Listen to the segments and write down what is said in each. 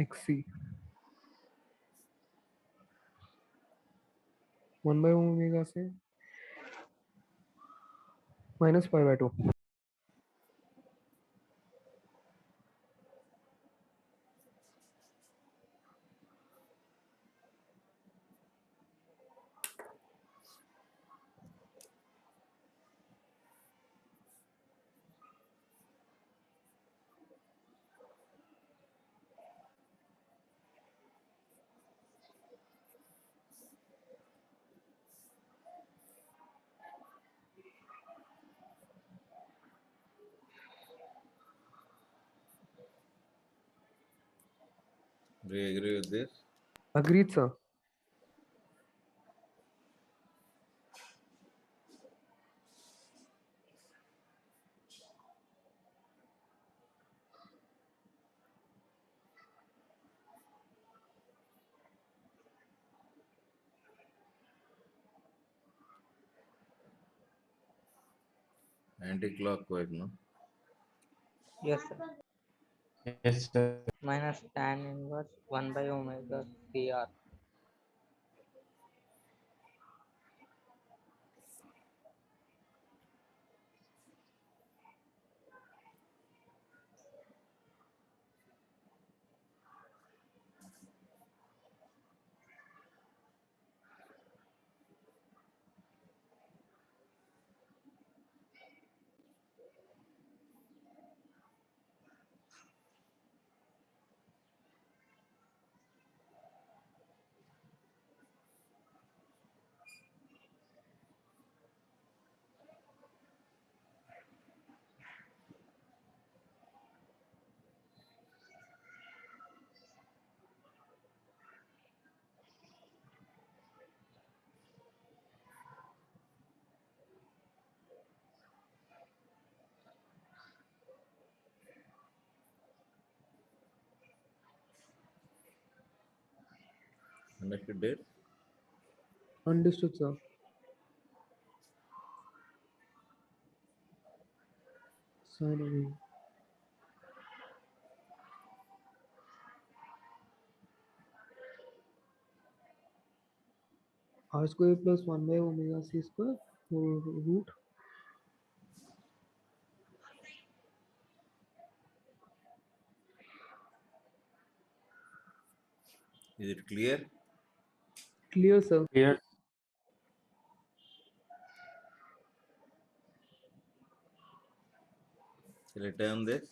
XC 1/ω से -π/2। Do you agree with this? Agreed, sir. Anti-clockwise, no? Yes, sir. Yes, sir. Minus tan inverse 1/ω CR. Understood it? Understood, sir. Sine wave. R square plus 1/ω c² whole root. Is it clear? Clear, sir. Clear. Shall I turn this?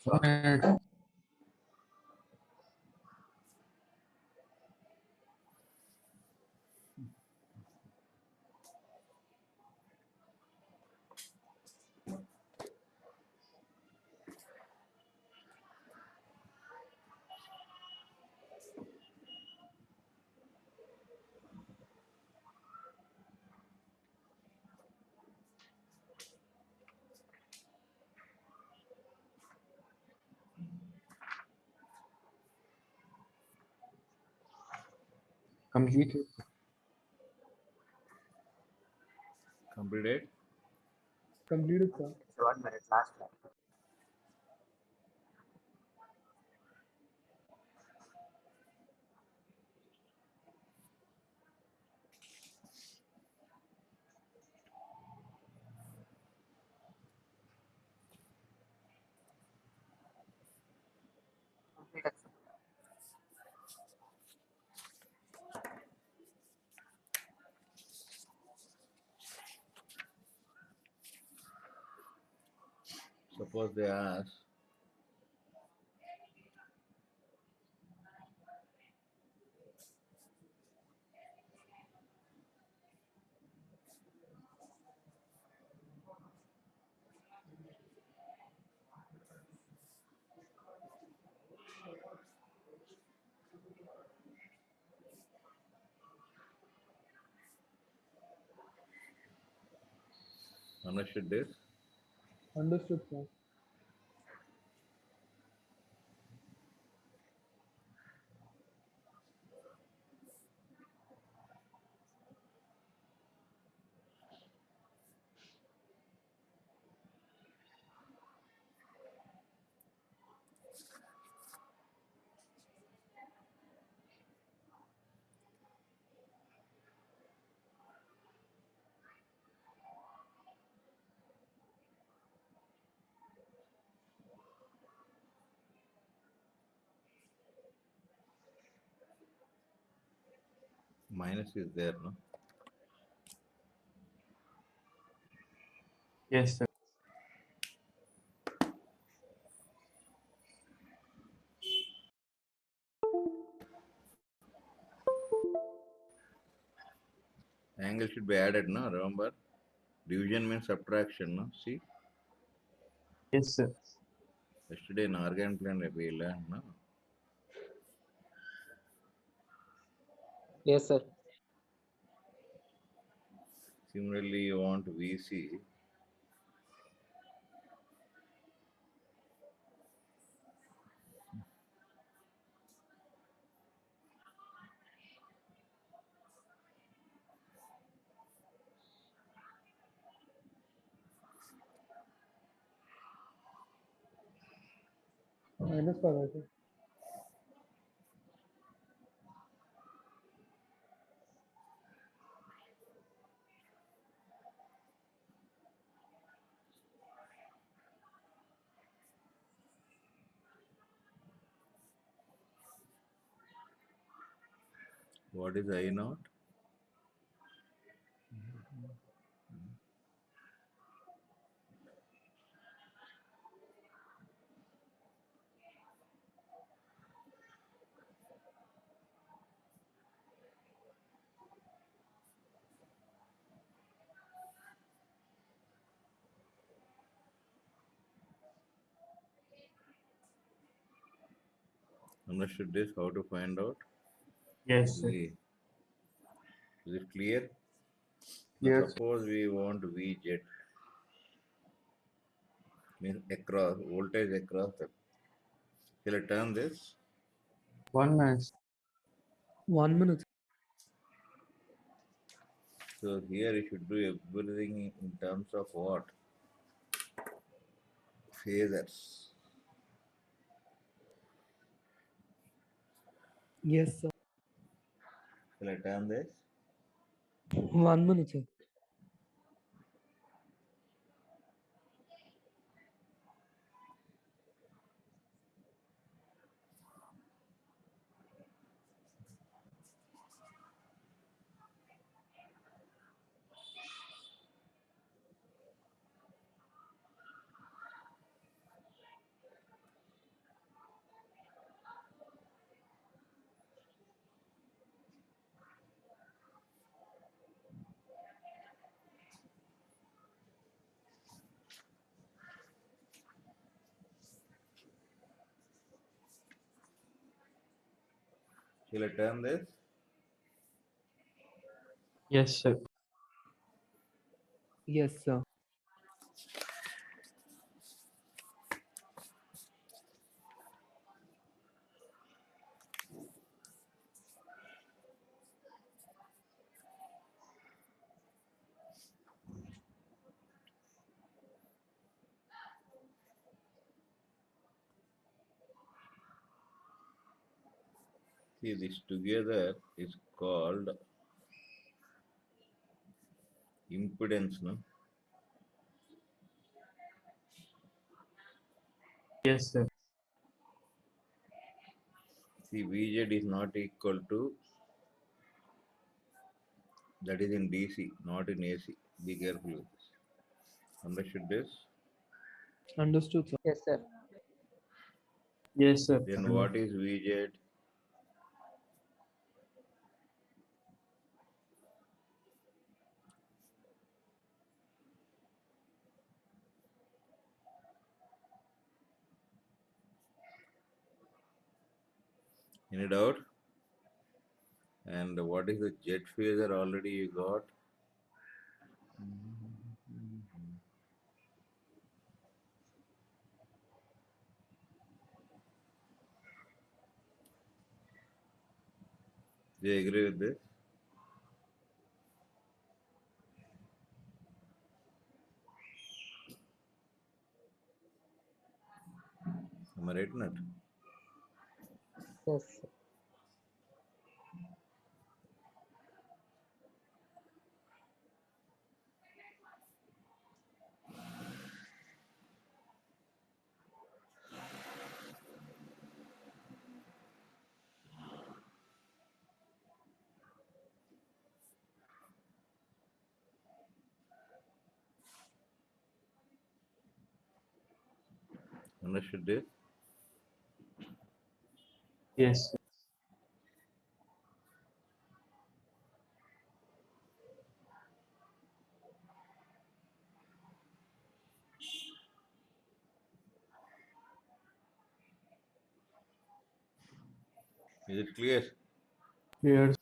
1 minute. Completed. Completed? Completed, sir. 1 minute, last time. Completed, sir. Suppose they ask, understood this? Understood, sir. Minus is there, no? Yes, sir. Angle should be added, no? Remember? Division means subtraction, no? See? Yes, sir. Yesterday in organ plan we learned, no? Yes, sir. Similarly, you want VC. -5 I think. What is I naught? Understood this? How to find out? Yes, sir. V. Is it clear? Now Clear. suppose we want VZ, means across, voltage across the. Shall I turn this? 1 minute. 1 minute. So here you should do everything in terms of what? Phasors. Yes, sir. Shall I turn this? 1 minute, sir. Shall I turn this? Yes, sir. Yes, sir. See, this together is called impedance, no? Yes, sir. See, VZ is not equal to, that is in DC, not in AC. Be careful with this. Understood this? Understood, sir. Yes, sir. Yes, sir. Then what is VZ? Any doubt? And what is the jet phasor already you got? Do you agree with this? Am I right or not? Yes, sir. Understood this? Yes, sir. Is it clear? Clear.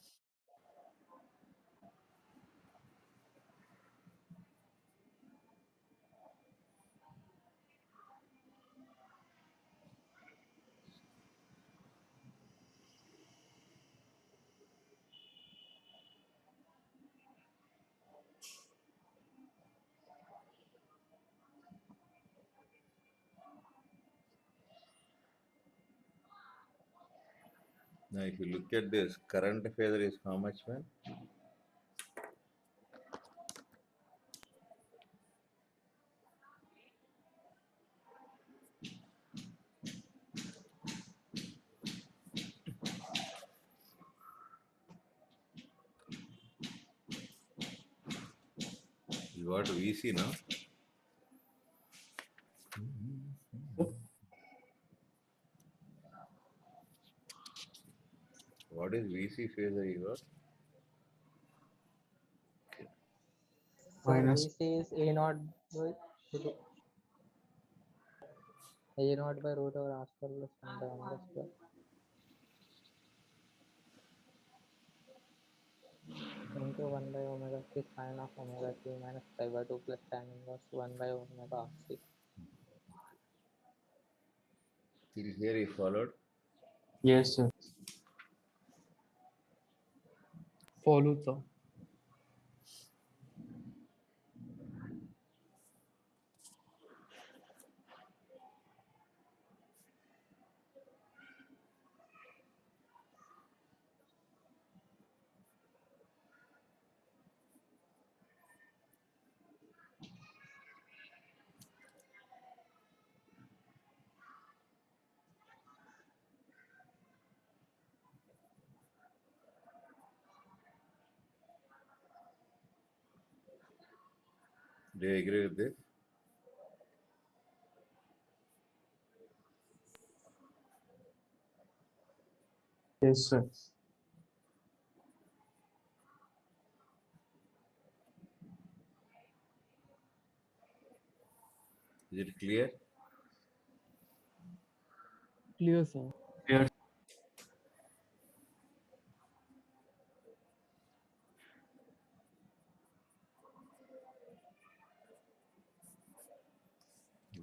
Now, if you look at this, current phasor is how much, man? You got VC now. What is VC phasor you got? So Minus. this is A naught by A naught by root over R square plus 1 by omega square into 1 by omega c sine of omega t minus pi by 2 plus tan inverse 1 by omega RC. Till here you followed. Yes, sir. Follow the. Do you agree with this? Yes, sir. Is it clear? Clear, sir. Clear.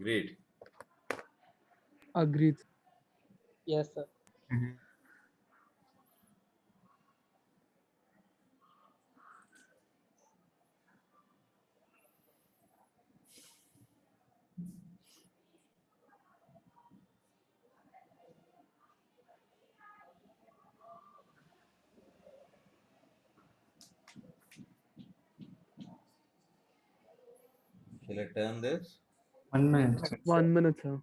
Great. Agreed. Yes, sir. Mhm. Shall I turn this? 1 minute, sir. 1 minute, sir.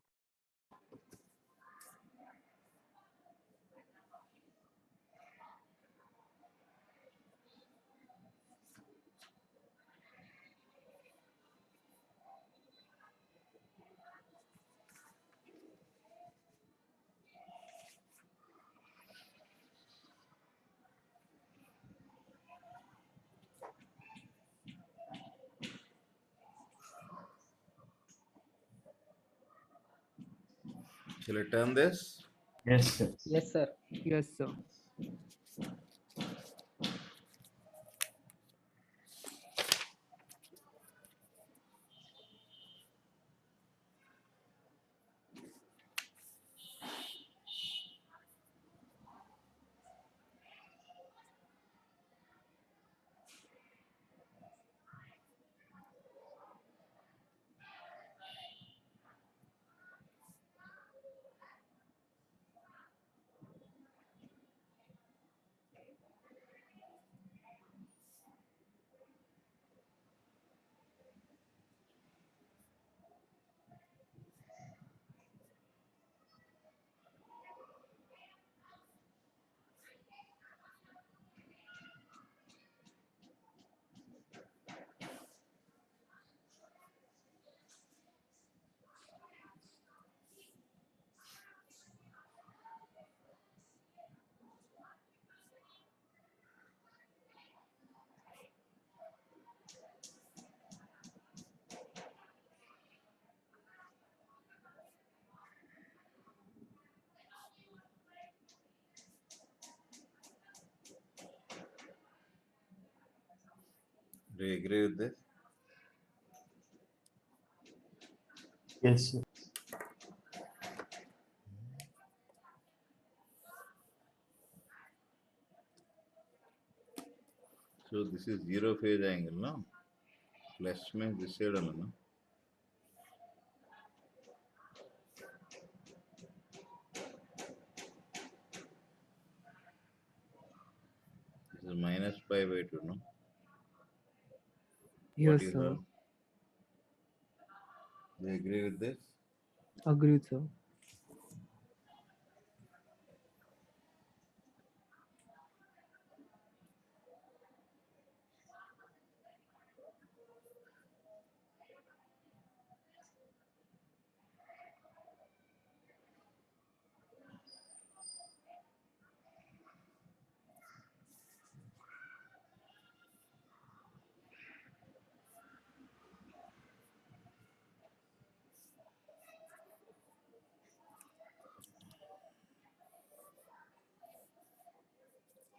Shall I turn this? Yes, sir. Yes, sir. Yes, sir. Do you agree with this? Yes, sir. So this is zero phase angle, no? Plus means this side alone, no? This is minus pi by 2, no? What Yes, you sir. heard? Do you agree with this? Agreed, sir.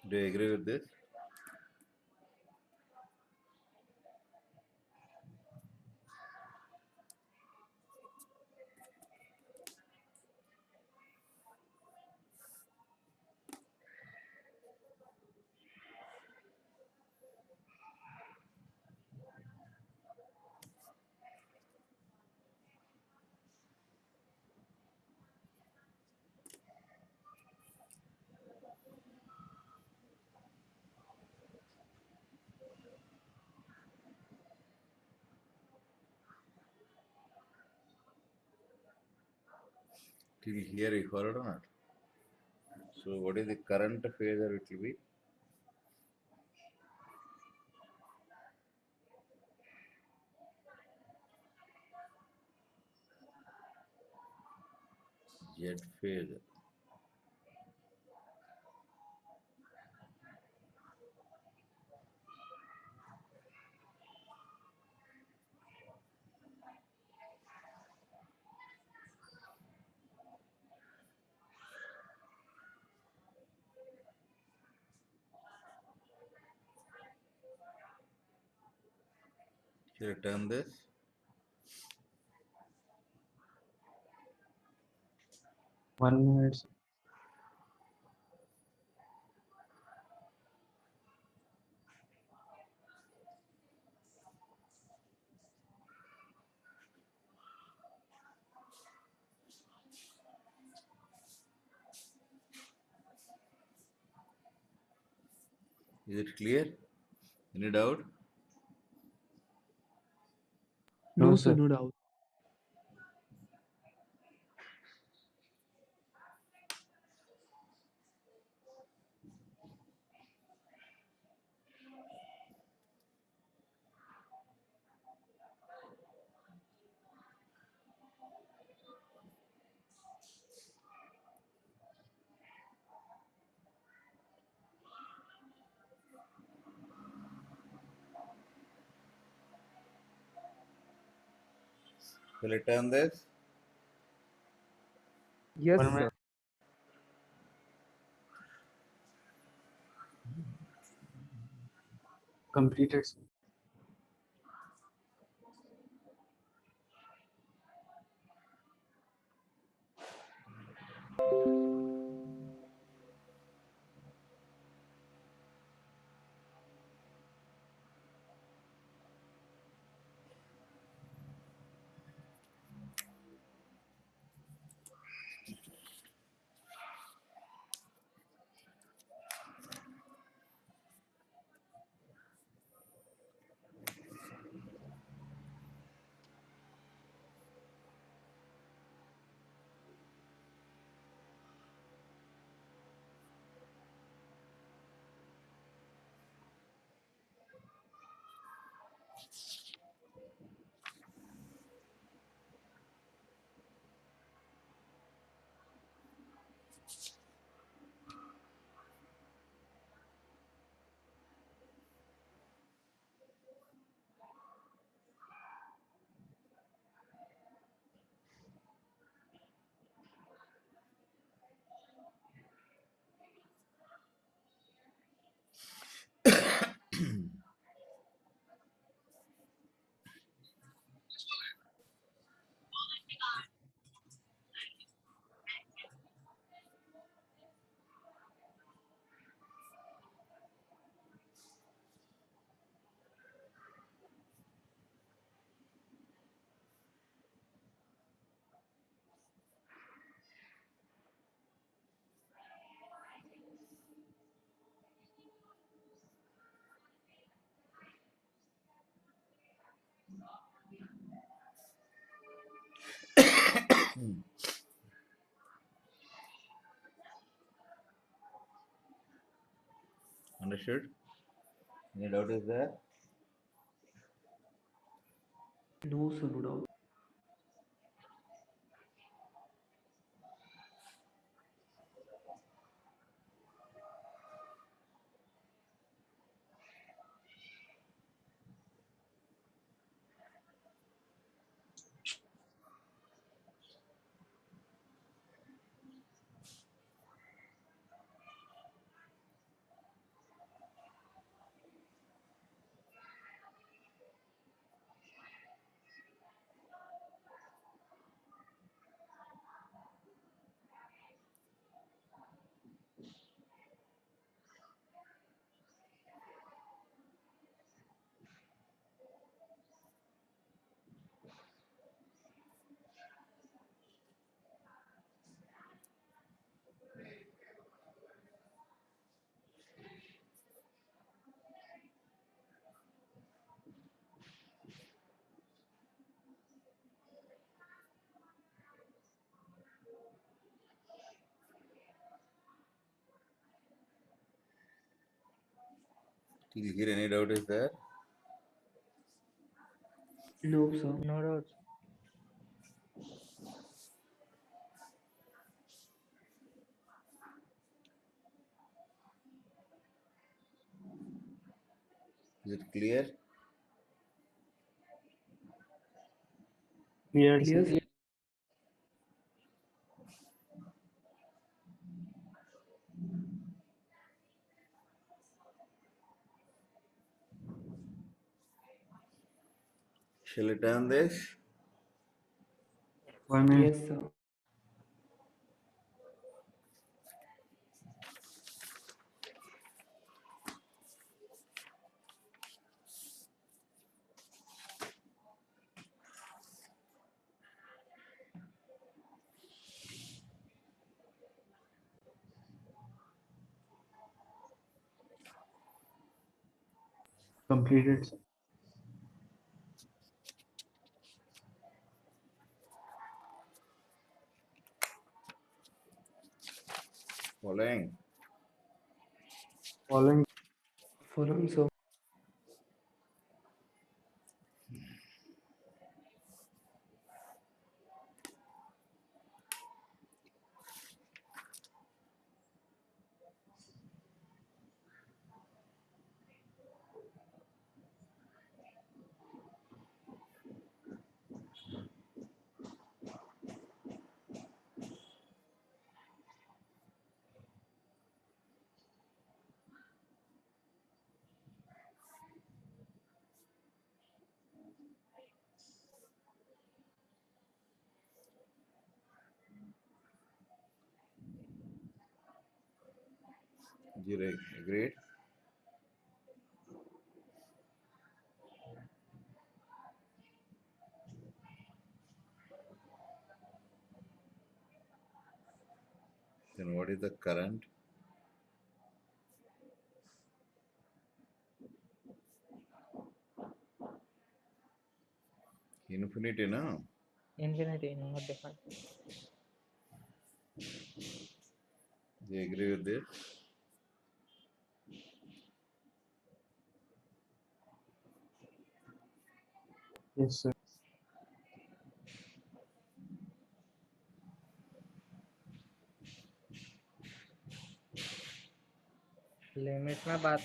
Do you agree with this? Till here you followed or not? So what is the current phasor it will be? Z phasor. Shall I turn this? One minute, sir. Is it clear? Any doubt? No, No, sir, sir. no doubt. Shall I turn this? Yes, One sir. minute. Completed, sir. Hmm. Understood? Any doubt is there? No, sir, no doubt. Till here, any doubt is there? No, sir. No doubts. Is it clear? Clear, Clear, sir. sir. Shall I turn this? 1 minute. Yes, sir. Completed, sir. Following. Following. Following, sir. Zero. Agreed? Then what is the current? Infinity, no? Infinity, not defined. Do you agree with this? Yes, sir. Limit में बात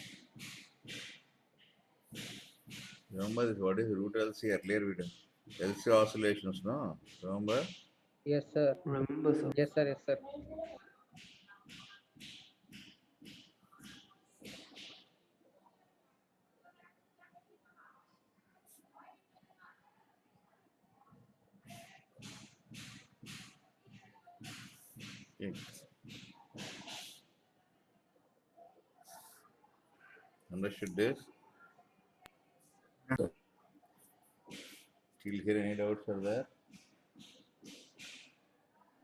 Remember this, what is root LC earlier we done? LC oscillations, no? Remember? yes sir Remember, sir. yes sir yes sir Yes. Understood this? Sir. Till here, any doubts are there?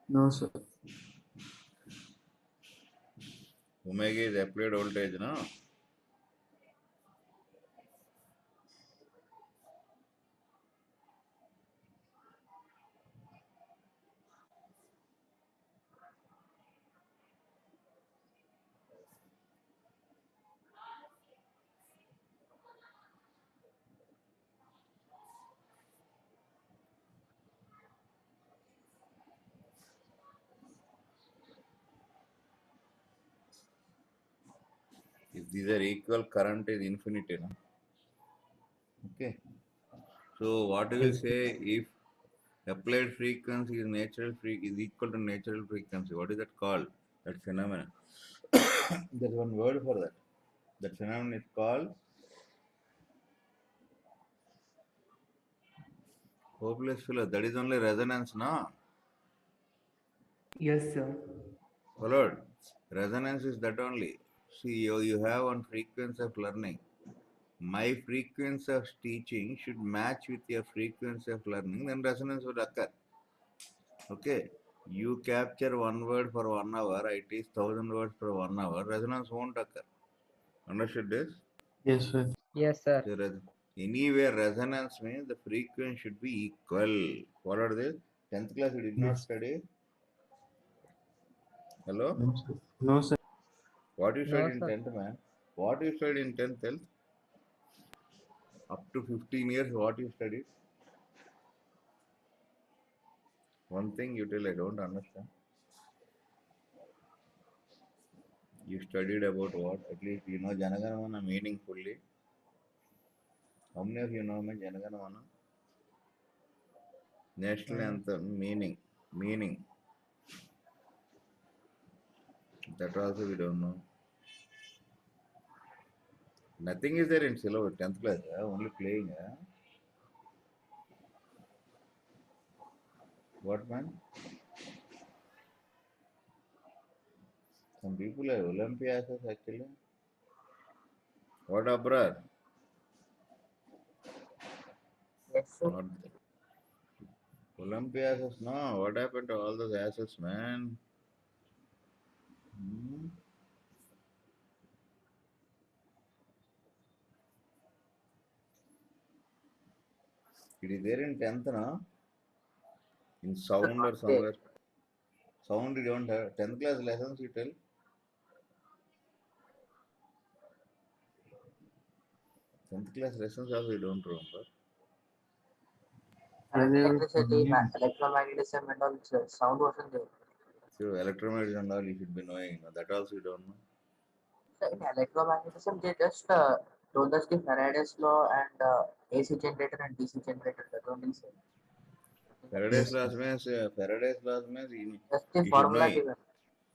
No, sir. Omega is applied voltage, no? These are equal current is infinity. No? Okay. So what you will Yes. say if applied frequency is equal to natural frequency? What is that called? That phenomenon. There's one word for that. That phenomenon is called hopeless filler. That is only resonance, no? Yes, sir. Followed. Resonance is that only. See, you have one frequency of learning. My frequency of teaching should match with your frequency of learning, then resonance would occur. Okay. You capture one word for 1 hour, I teach 1,000 words for 1 hour, resonance won't occur. Understood this? Yes, sir. Yes, sir. So anywhere resonance means the frequency should be equal. Followed this? 10th class you did not Yes. study? Hello? No, sir. No, sir. What you No, studied in sir. 10th, man? What you studied in 10th, health? Up to 15 years, what you studied? One thing you tell I don't understand. You studied about what? At least you know Janaganamana meaning fully. How many of you know me Janaganamana? National anthem meaning. Meaning. That also we don't know. Nothing is there in syllabus, 10th class, only playing. What man? Some people are Olympiads actually. What abroad? Yes, sir. Not Olympiads, no. What happened to all those assets, man? Hmm? It is there in 10th, no? In sound or Not there. somewhere. Sound you don't have. 10th class lessons you tell. 10th class lessons also you don't remember. Electricity, electromagnetism and all, sound wasn't there. So electromagnetism and all you should be knowing. That also you don't know. So in electromagnetism, they just told us the Faraday's law and AC generator and DC generator. That only said. Faraday's Yes, sir. laws means Just the you should know. formula given.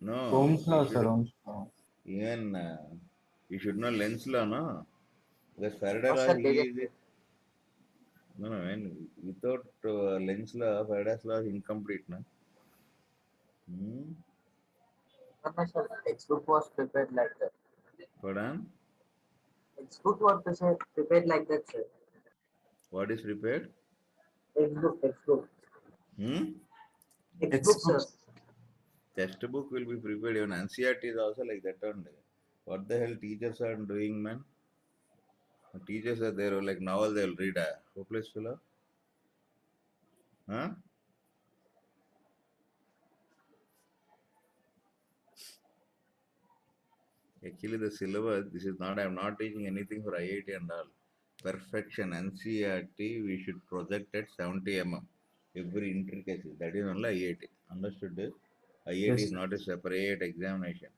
No, Ohm's you law, sir. should Ohm's law. even you should know Lenz law, no? Because Faraday No, law sir, he they is no, no, and without Lenz law, Faraday's law is incomplete, no? Hmm? no, sir, textbook was prepared like that. Pardon? Textbook was prepared like that, sir. What is prepared? Textbook. Hmm? Textbook, sir. Textbooks. Textbook will be prepared. Even NCERT is also like that only. What the hell teachers are doing, man? The teachers are there like novel they'll read a hopeless fellow. Huh? Actually, the syllabus, this is not, I'm not teaching anything for IIT and all. Perfection, NCERT, we should project at 70 every intricacy. That is only IIT. Understood this? IIT Yes, is sir. not a separate examination.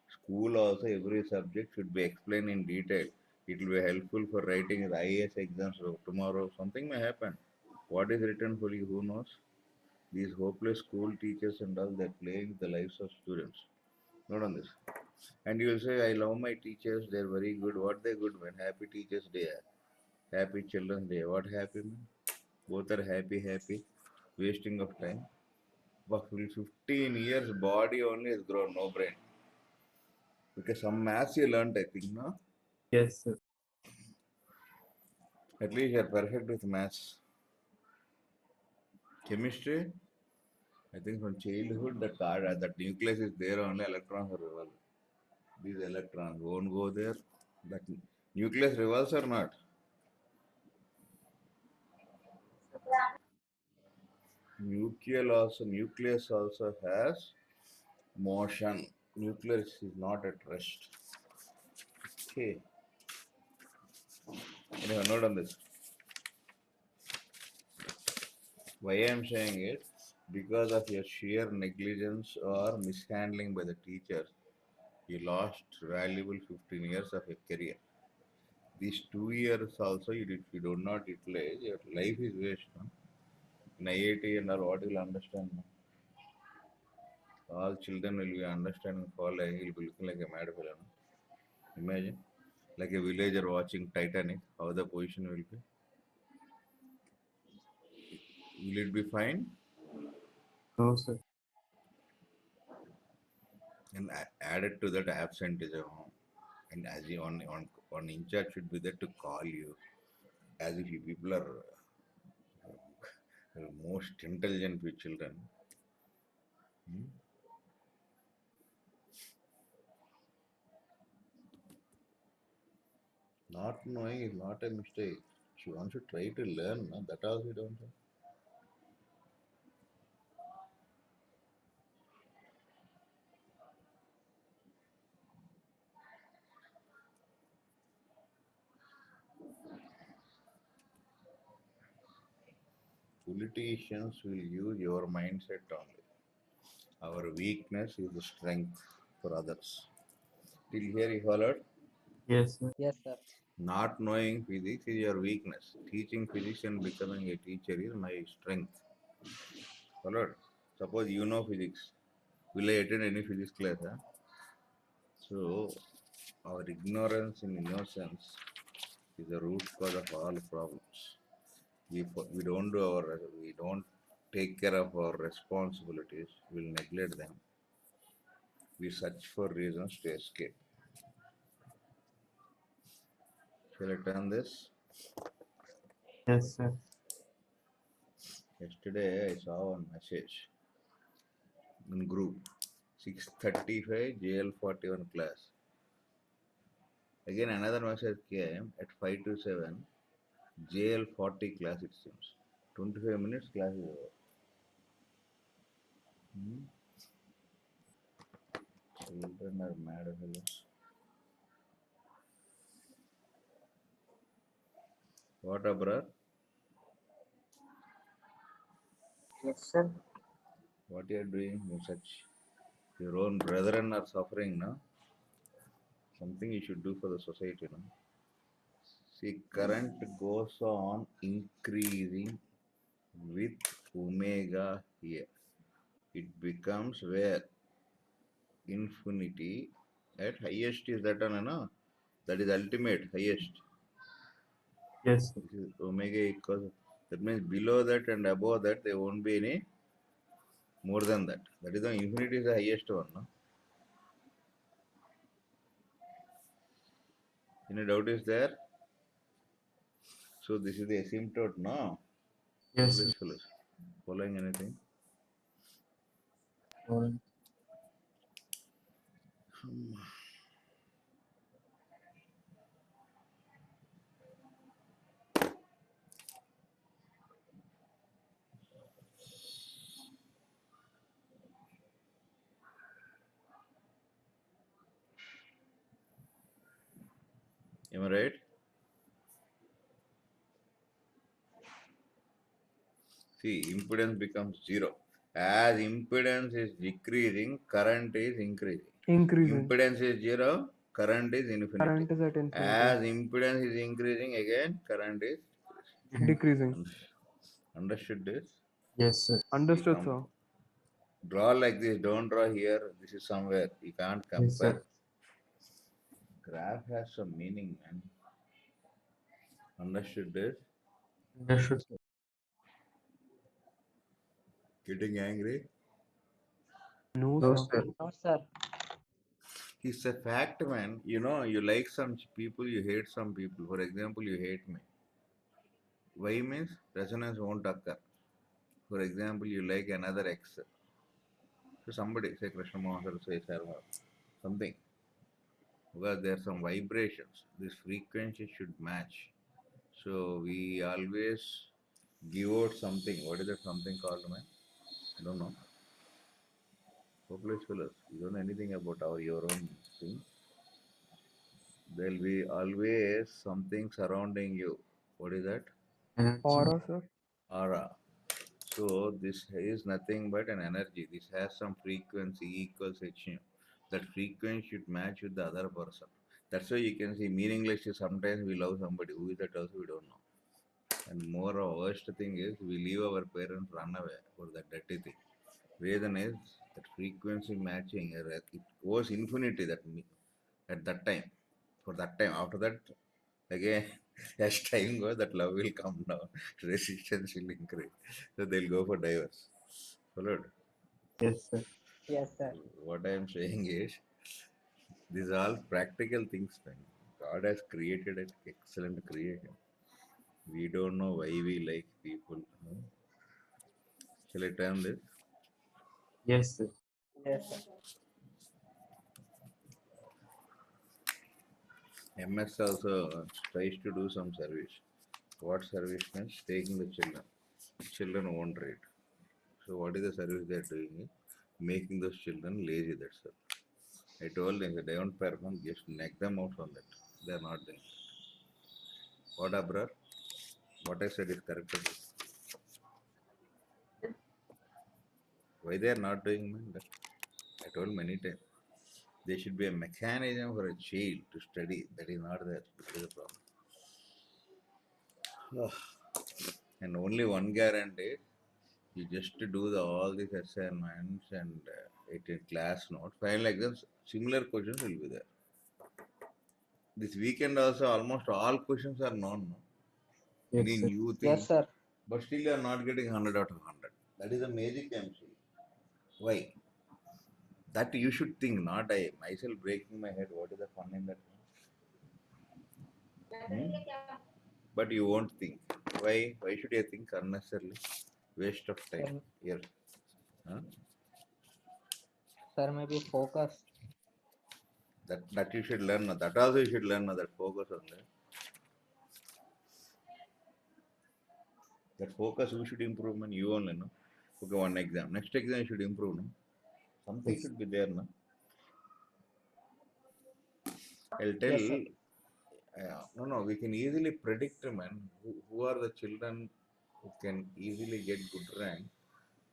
School also, every subject should be explained in detail. It will be helpful for writing the IAS exams tomorrow. Something may happen. What is written for you, who knows? These hopeless school teachers and all, they're playing the lives of students. Not on this. And you will say, I love my teachers, they're very good. What they good when? Happy Teachers Day. Happy Children's Day. What happy man? Both are happy. Wasting of time. But 15 years, body only has grown, no brain. Because some maths you learned, I think, no? Yes, sir. At least you're perfect with maths. Chemistry, I think from childhood, that nucleus is there only, electrons are revolving. These electrons won't go there. That nucleus revolves or not? Nucleus also has motion. Nucleus is not at rest. Okay. Anyway, note on this. Why I am saying it? Because of your sheer negligence or mishandling by the teachers, You lost valuable 15 years of your career. These 2 years also, if you do not utilize, your life is waste. No? In IIT and all, what you will understand? No? All children will be understanding, fall, he'll be looking like a mad fellow. No? Imagine, like a villager watching Titanic, how the position will be. Will it be fine? No, sir. And added to that absenteeism. And as you on in charge should be there to call you, as if you people are most intelligent with children. Hmm? Not knowing is not a mistake. She wants to try to learn, no? That also you don't have. Politicians will use your mindset only. Our weakness is the strength for others. Till here you followed? Yes, sir. Yes, sir. Not knowing physics is your weakness. Teaching physics and becoming a teacher is my strength. Followed? Suppose you know physics. Will I attend any physics class? Huh? So, our ignorance and innocence is the root cause of all problems. We don't take care of our responsibilities. We'll neglect them. We search for reasons to escape. Shall I turn this? Yes, sir. Yesterday I saw one message in group 6:35 JL41 class. Again another message came at 5 to 7 JL40 class it seems. 25 minutes class is over. Hmm? Children are mad fellows. What a brother? Yes, sir. What you are doing in such your own brethren are suffering, no? Something you should do for the society, no? See, current goes on increasing with omega here. It becomes where infinity at highest is that one, no? That is ultimate, highest. Yes, sir. This is omega equals, that means below that and above that there won't be any more than that. That is the infinity is the highest one, no? Any doubt is there? So this is the asymptote, no? Yes, sir. Foolish fellows. Following anything? All right. Am I right? See, impedance becomes zero. As impedance is decreasing, current is increasing. Increasing. Impedance is zero, current is infinity. Current is at infinity. As impedance is increasing, again current is Decreasing. understood this? Yes, sir. Understood, Come, sir. draw like this, don't draw here. This is somewhere. You can't Yes, sir. compare. Graph has some meaning, man. Understood this? Understood, sir. Getting angry? No, No, sir. sir. No, sir. It's a fact, man. You know, you like some people, you hate some people. For example, you hate me. Why means resonance won't occur. For example, you like another X. So somebody, say Krishna Mohan, say Sarma, something. Because there are some vibrations. This frequency should match. So we always give out something. What is that something called, man? I don't know. Hopeless fellows. You don't know anything about your own thing. There'll be always something surrounding you. What is that? Energy. Aura, sir. Aura. So this is nothing but an energy. This has some frequency equals h. That frequency should match with the other person. That's why you can see meaningless is sometimes we love somebody. Who is that also we don't know. And more or worst thing is we leave our parents run away for that dirty thing. Reason is that frequency matching, it was infinity at that time. For that time, after that, again, as time goes, that love will come down, resistance will increase. So they'll go for divorce. Followed? Yes, sir. Yes, sir. What I am saying is, these are all practical things, man. God has created an excellent creation. We don't know why we like people. Shall I turn this? Yes, sir. Yes, sir. MS also tries to do some service. What service means? Taking the children. Children won't read. So what is the service they are doing? Making those children lazy, that's all. I told them that they don't perform, just neck them out from that. They are not doing. What Abrar? What I said is correct. Why they are not doing, man? That I told many times. There should be a mechanism for a child to study. That is not there. That is the problem. And only one guarantee, you just do all these assignments and it in class notes. Final exams, similar questions will be there. This weekend also almost all questions are known. No? Any Yes, sir. new thing, Yes, sir. but still you are not getting 100 out of 100. That is the magic I'm saying. Why? That you should think, not I myself breaking my head. What is the fun in that? Hmm? But you won't think. Why? Why should you think unnecessarily? Waste of time. Sir, Here. Huh? sir, maybe focus. That you should learn. That also you should learn. That focus on that. That focus you should improve. Man, you only know. Okay, one exam. Next exam you should improve. No? Something Yes. should be there. No? I'll tell. Yes, sir. No. We can easily predict, man. Who are the children who can easily get good rank?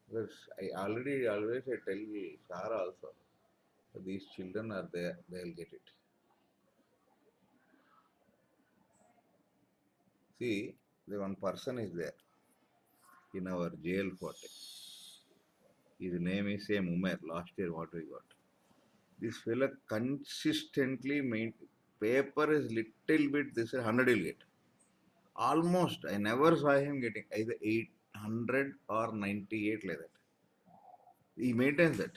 Because I already always I tell Sarah also. So these children are there. They'll get it. See, the one person is there in our jail forte. His name is same Umer. Last year, what we got. This fella consistently made paper is little bit this 100 will get. Almost, I never saw him getting either 800 or 98 like that. He maintains that.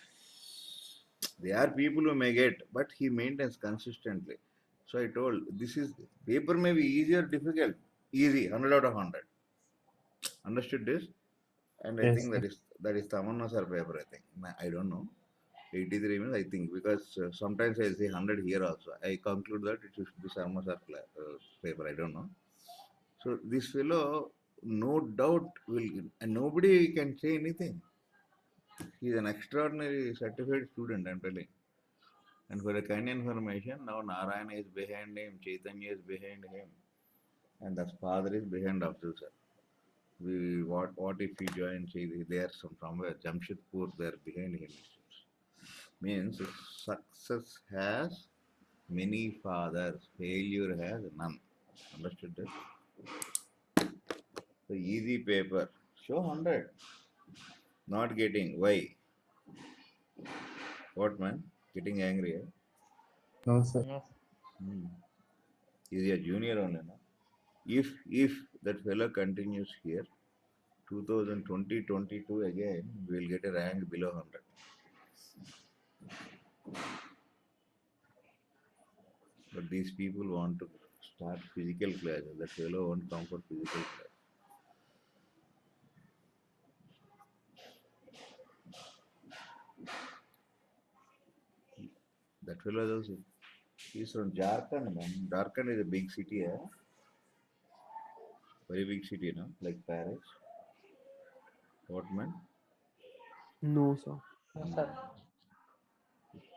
There are people who may get, but he maintains consistently. So I told this is paper may be easier, difficult, easy, 100 out of 100. Understood this? And I Yes, think sir. that is Tamanna sir paper. I think I don't know. 83 means I think because sometimes I say 100 here also. I conclude that it should be Sarma sir paper. I don't know. So this fellow, no doubt will, and nobody can say anything. He is an extraordinary certified student. I'm telling. And for a kind information, now Narayana is behind him, Chaitanya is behind him, and the father is behind Abdul sir. What if he joins? They are somewhere Jamshedpur. They are behind him. Means success has many fathers, failure has none. Understood that? So easy paper. Show 100. Not getting. Why? What man? Getting angry. Eh? No, sir. Yes. Hmm. Is he a junior only? No? If that fellow continues here, 2020-22 again, we will get a rank below 100. But these people want to start physical classes. That fellow won't come for physical class. That fellow is also, he's from Jharkhand, man. Jharkhand is a big city, eh? Very big city, no? Like Paris. What, man? No, sir. No, sir.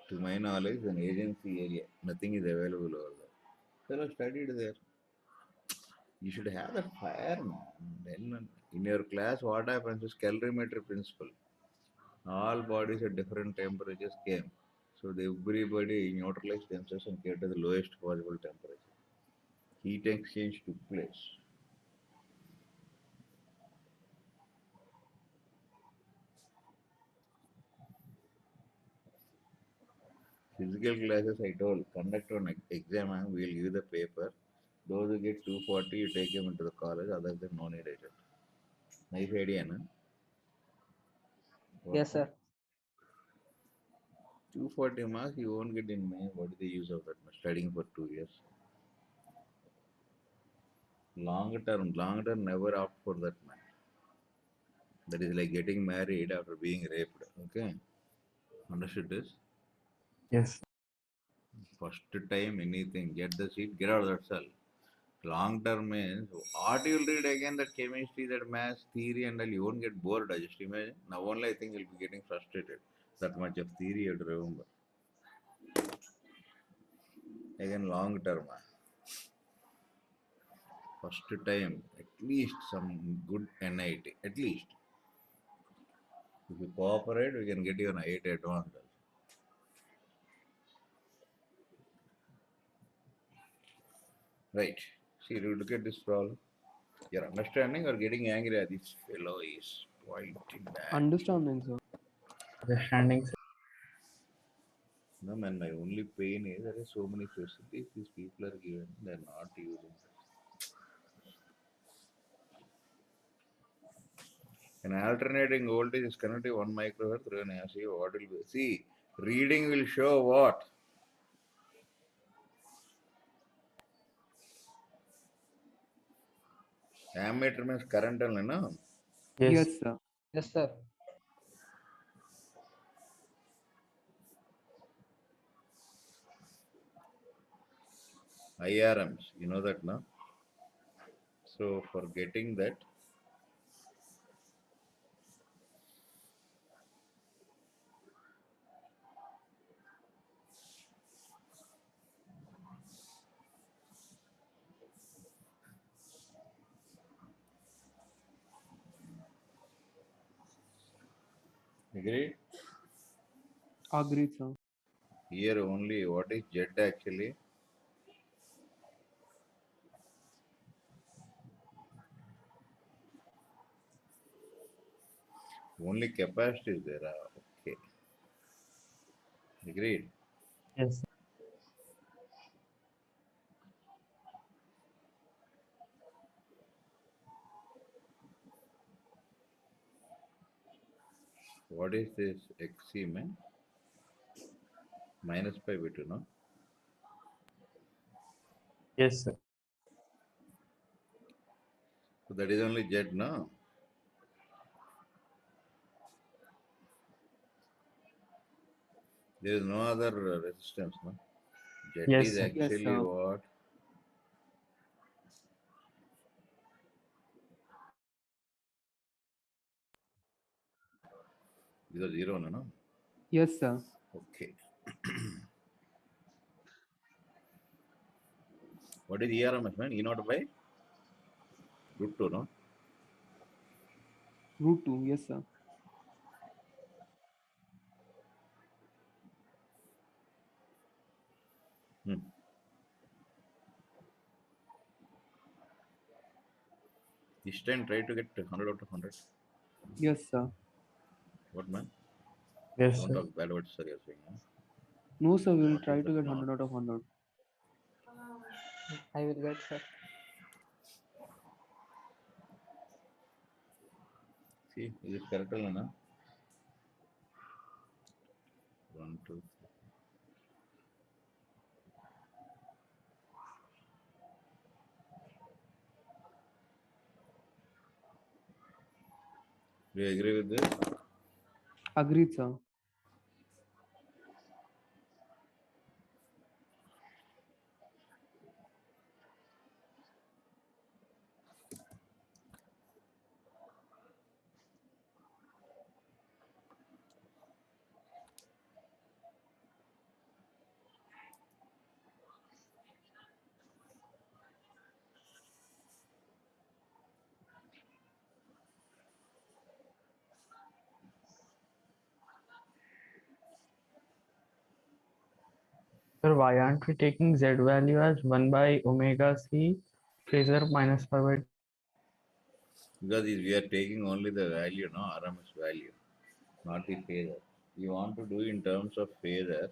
To my knowledge, an agency area. Nothing is available over there. Fellow studied there. You should have that fire, man. Then in your class, what happens is calorimetry principle. All bodies at different temperatures came. So everybody neutralized themselves and kept at the lowest possible temperature. Heat exchange took place. Physical classes, I told, conduct one exam and we'll give the paper. Those who get 240, you take them into the college, other than no need it. Nice idea, no? Yes, sir. 240 marks you won't get in May. What is the use of that much? Studying for 2 years. Long term, never opt for that man. That is like getting married after being raped. Okay? Understood this? Yes. First time anything, get the seat, get out of that cell. Long term means what you will read again, that chemistry, that maths, theory, and all, you won't get bored. I just imagine. Now only I think you'll be getting frustrated. That much of theory you have to remember. Again, long term. First time, at least some good NIT. At least. If you cooperate, we can get you an IIT advanced. Right. See, you look at this problem. You're understanding or getting angry at this fellow is pointing back. Understanding, sir. Understanding, sir. No, man, my only pain is there are so many facilities these people are given, they're not using. An alternating voltage is connected to 1 microhertz through an AC. What will be? See, reading will show what? Ammeter means current only, no? Yes. Yes, sir. Yes, sir. IRMs, you know that, no? So for getting that, agree? Agreed, sir. Here only what is Z actually? Only capacity is there. Okay. Agreed. Yes. Sir. What is this XC man? Minus pi by 2, no? Yes, sir. So that is only Z, no? There is no other resistance, no? Z Yes, is sir. Yes, actually sir. what? This is 0, no? Yes, sir. Okay. What is ERMS, man? E naught by root 2, no? Root 2. Yes, sir. Hmm. This time try to get 100 out of 100. Yes, sir. What, man? Yes, Don't sir. talk bad words, sir, you're saying. Huh? No, sir. We will What try is to that get not? 100 out of 100. I will get, sir. See, is it correct or no? 1, 2. Do you agree with this? Agreed, sir. Sir, why aren't we taking Z value as 1 by omega C phasor minus pi by 2? Because we are taking only the value, no RMS value, not the phasor. We want to do in terms of phasor,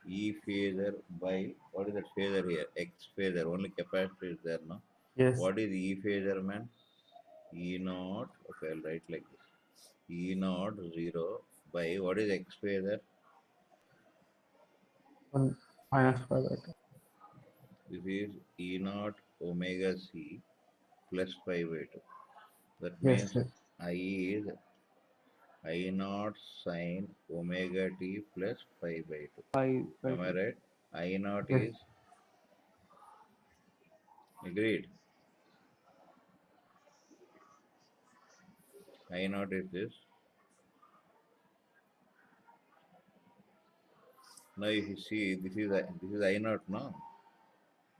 E phasor by, what is that phasor here? X phasor, only capacitor is there, no? Yes, What is E phasor, man? E naught, okay, I'll write like this. E naught 0 by, what is X phasor? 1 minus pi by 2. This is E naught omega C plus pi by 2. That Yes, means sir. I is I naught sine omega t plus pi by 2. 5 by Am I 2. right? I naught Yes, is agreed. I naught is this. Now if you see this is I naught now.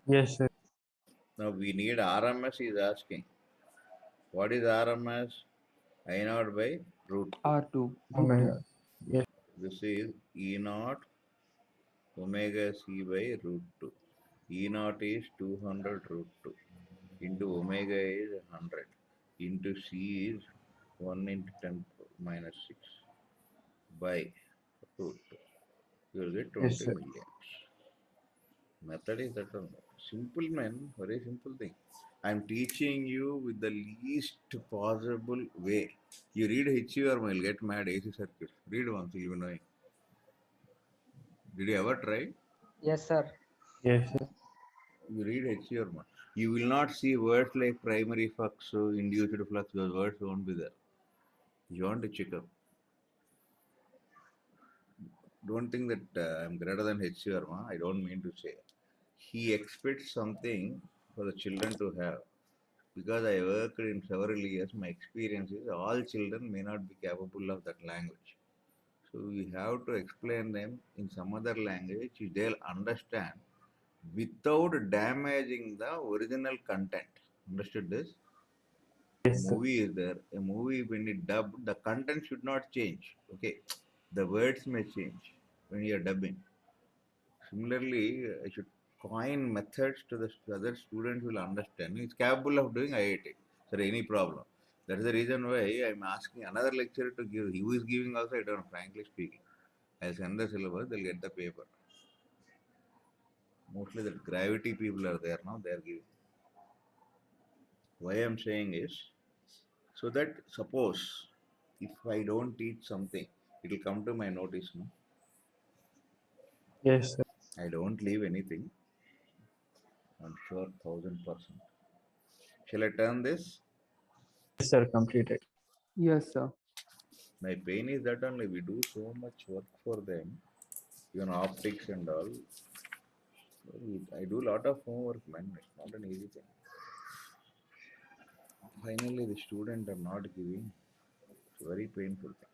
yes, sir. Now we need RMS is asking. What is RMS? I naught by root 2. R2. Root 2. Omega. Yes, This is E naught omega c by root 2. E naught is 200 root 2 into omega is 100 into c is 1 into 10 minus 6 by root 2. You will get yes, 20 sir. milliamps. Method is that one. Simple, man, very simple thing. I'm teaching you with the least possible way. You read HUR, you'll get mad AC circuits. Read once, you'll be knowing. Did you ever try? Yes, sir. Yes, sir. You read HUR, you will not see words like primary flux, induced flux, those words won't be there. You want to check up. Don't think that I'm greater than HUR, I don't mean to say. He expects something for the children to have. Because I worked in several years, my experience is all children may not be capable of that language. So we have to explain them in some other language which they'll understand without damaging the original content. Understood this? A Yes, sir. movie is there. A movie when it dubbed, the content should not change. Okay, the words may change when you are dubbing. Similarly, I should coin methods to the other students will understand. He's capable of doing IIT. Sir, any problem. That is the reason why I'm asking another lecturer to give. Who is giving also, I don't know, frankly speaking. I'll send the syllabus, they'll get the paper. Mostly the gravity people are there now, they are giving. Why I'm saying is, so that suppose if I don't teach something, it will come to my notice. No? Yes, sir. I don't leave anything. I'm sure 1000%. Shall I turn this? Yes, sir. Completed. Yes, sir. My pain is that only we do so much work for them, even optics and all. I do a lot of homework, man. It's not an easy thing. Finally, the student are not giving. It's very painful thing.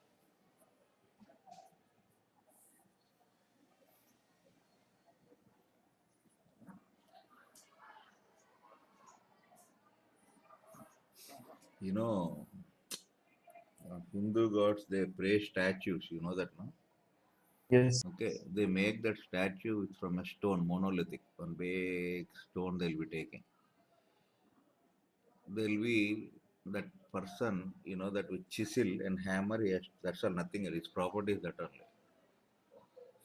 You know, Hindu gods they praise statues. You know that, no? Yes, Okay, they make that statue from a stone, monolithic, one big stone they'll be taking. There'll be that person, that with chisel and hammer, yes, that's all, nothing else. His property is that only.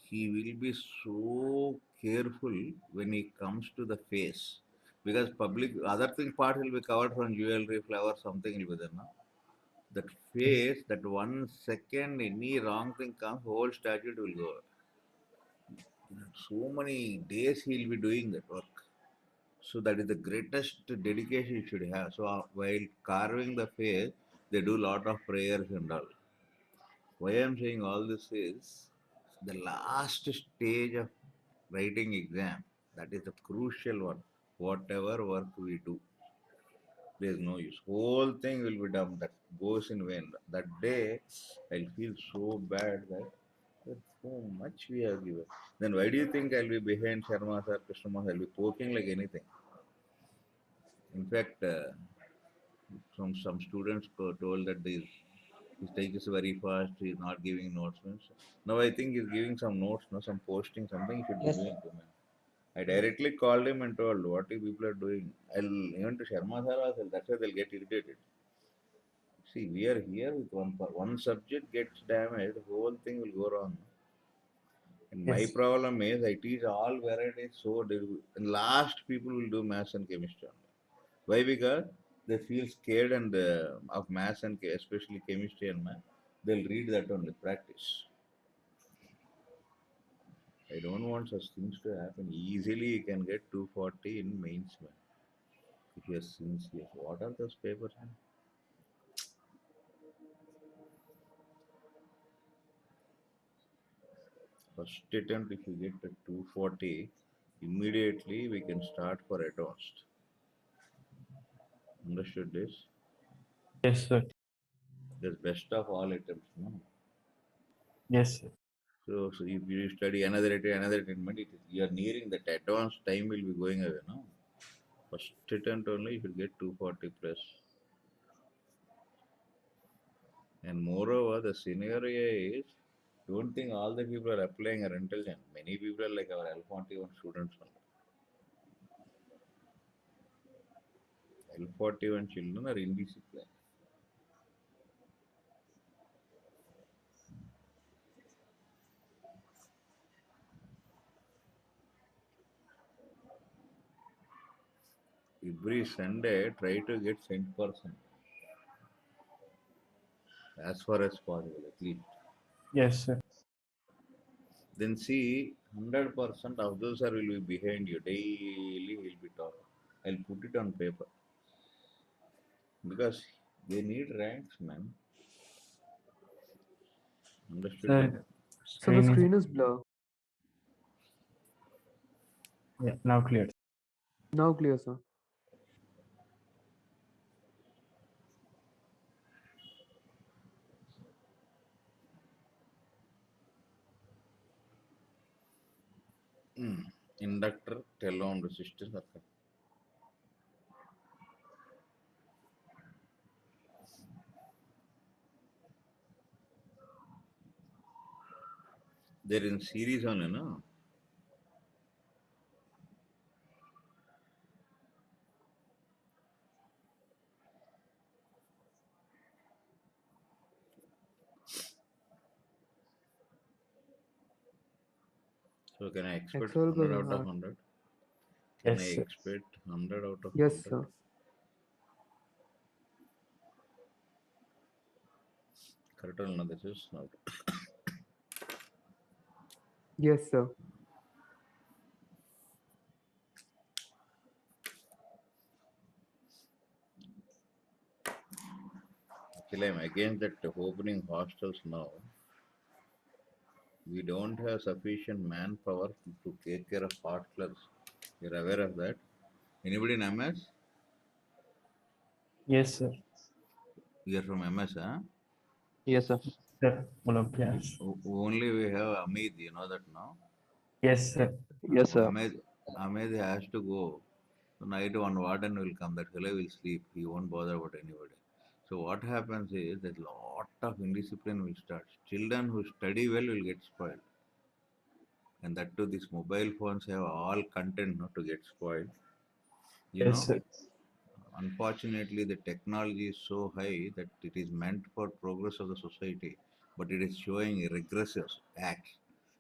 He will be so careful when he comes to the face. Because public, other thing part will be covered from jewelry, flower, something will be there, no? That yes, face, that 1 second, any wrong thing comes, whole statue will go. So many days he will be doing that work. So that is the greatest dedication you should have. So while carving the face, they do lot of prayers and all. Why I'm saying all this is the last stage of writing exam. That is the crucial one. Whatever work we do, there is no use. Whole thing will be done. That goes in vain. That day, I'll feel so bad that so much we have given. Then why do you think I'll be behind Sharma sir, Krishna Maharaj? I'll be poking like anything. In fact, some students told that He takes very fast. He's not giving notes. Means now I think he's giving some notes, no, some posting, something he should be Yes, doing to me. I directly called him and told what you people are doing. I'll even to Sharma sir also. That's why they'll get irritated. See, we are here with one subject gets damaged, the whole thing will go wrong. And my Yes. problem is I teach all varieties so and last people will do maths and chemistry only. Why? Because they feel scared and of maths and especially chemistry and math. They'll read that only practice. I don't want such things to happen. Easily you can get 240 in mains, man. If you're sincere. What are those papers? Man? First attempt, if you get a 240, immediately we can start for advanced. Understood this? Yes, sir. That's best of all attempts, no? Yes, sir. So if you study another attempt, you are nearing that advanced time will be going away, no? First attempt only you should get 240 plus. And moreover, the scenario is don't think all the people are applying are intelligent. Many people are like our L41 students only. L41 children are indisciplined. Every Sunday, try to get cent person as far as possible, at least. Yes, sir. Then see, 100% of those are will be behind you. Daily will be talking. I'll put it on paper because they need ranks, man. Understood? Yeah? Sir, So the screen is, screen is blur. yeah, now clear. Now clear, sir. Inductor, 10 ohm resistance. Okay. They're in series only, no? So can I expect Excel 100 goes out of hard. 100? Can I Yes, sir. expect 100 out of Yes, 100? sir. Correct or not? This is not. Yes, sir. Actually, I'm against that opening hostels now. We don't have sufficient manpower to take care of hostlers. You're aware of that? Anybody in MS? Yes, sir. You're from MS, huh? yes, sir. Sir, Olympias. Only we have Amit, you know that now? Yes, sir. Yes, sir. Amit has to go. So night one warden will come, that fellow will sleep. He won't bother about anybody. So what happens is that lot of indiscipline will start. Children who study well will get spoiled. And that too, these mobile phones have all content not to get spoiled. You Yes, know, sir. unfortunately, the technology is so high that it is meant for progress of the society, but it is showing regressive acts.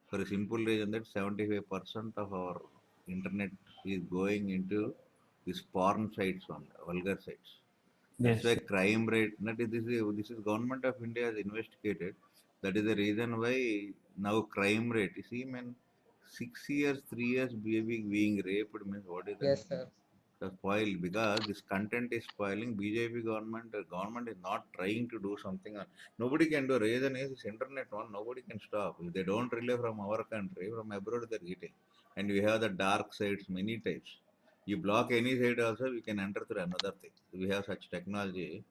For a simple reason that 75% of our internet is going into these porn sites on vulgar sites. That's Yes, why sir. crime rate. This is government of India has investigated. That is the reason why now crime rate. You see, man, 6 years, 3 years baby being raped means what is that? Yes, sir. Spoiled because this content is spoiling. BJP government, the government is not trying to do something. Nobody can do. Reason is this internet one. Nobody can stop. If they don't rely from our country, from abroad they're getting. And we have the dark sides many types. You block any side also, we can enter through another thing. We have such technology.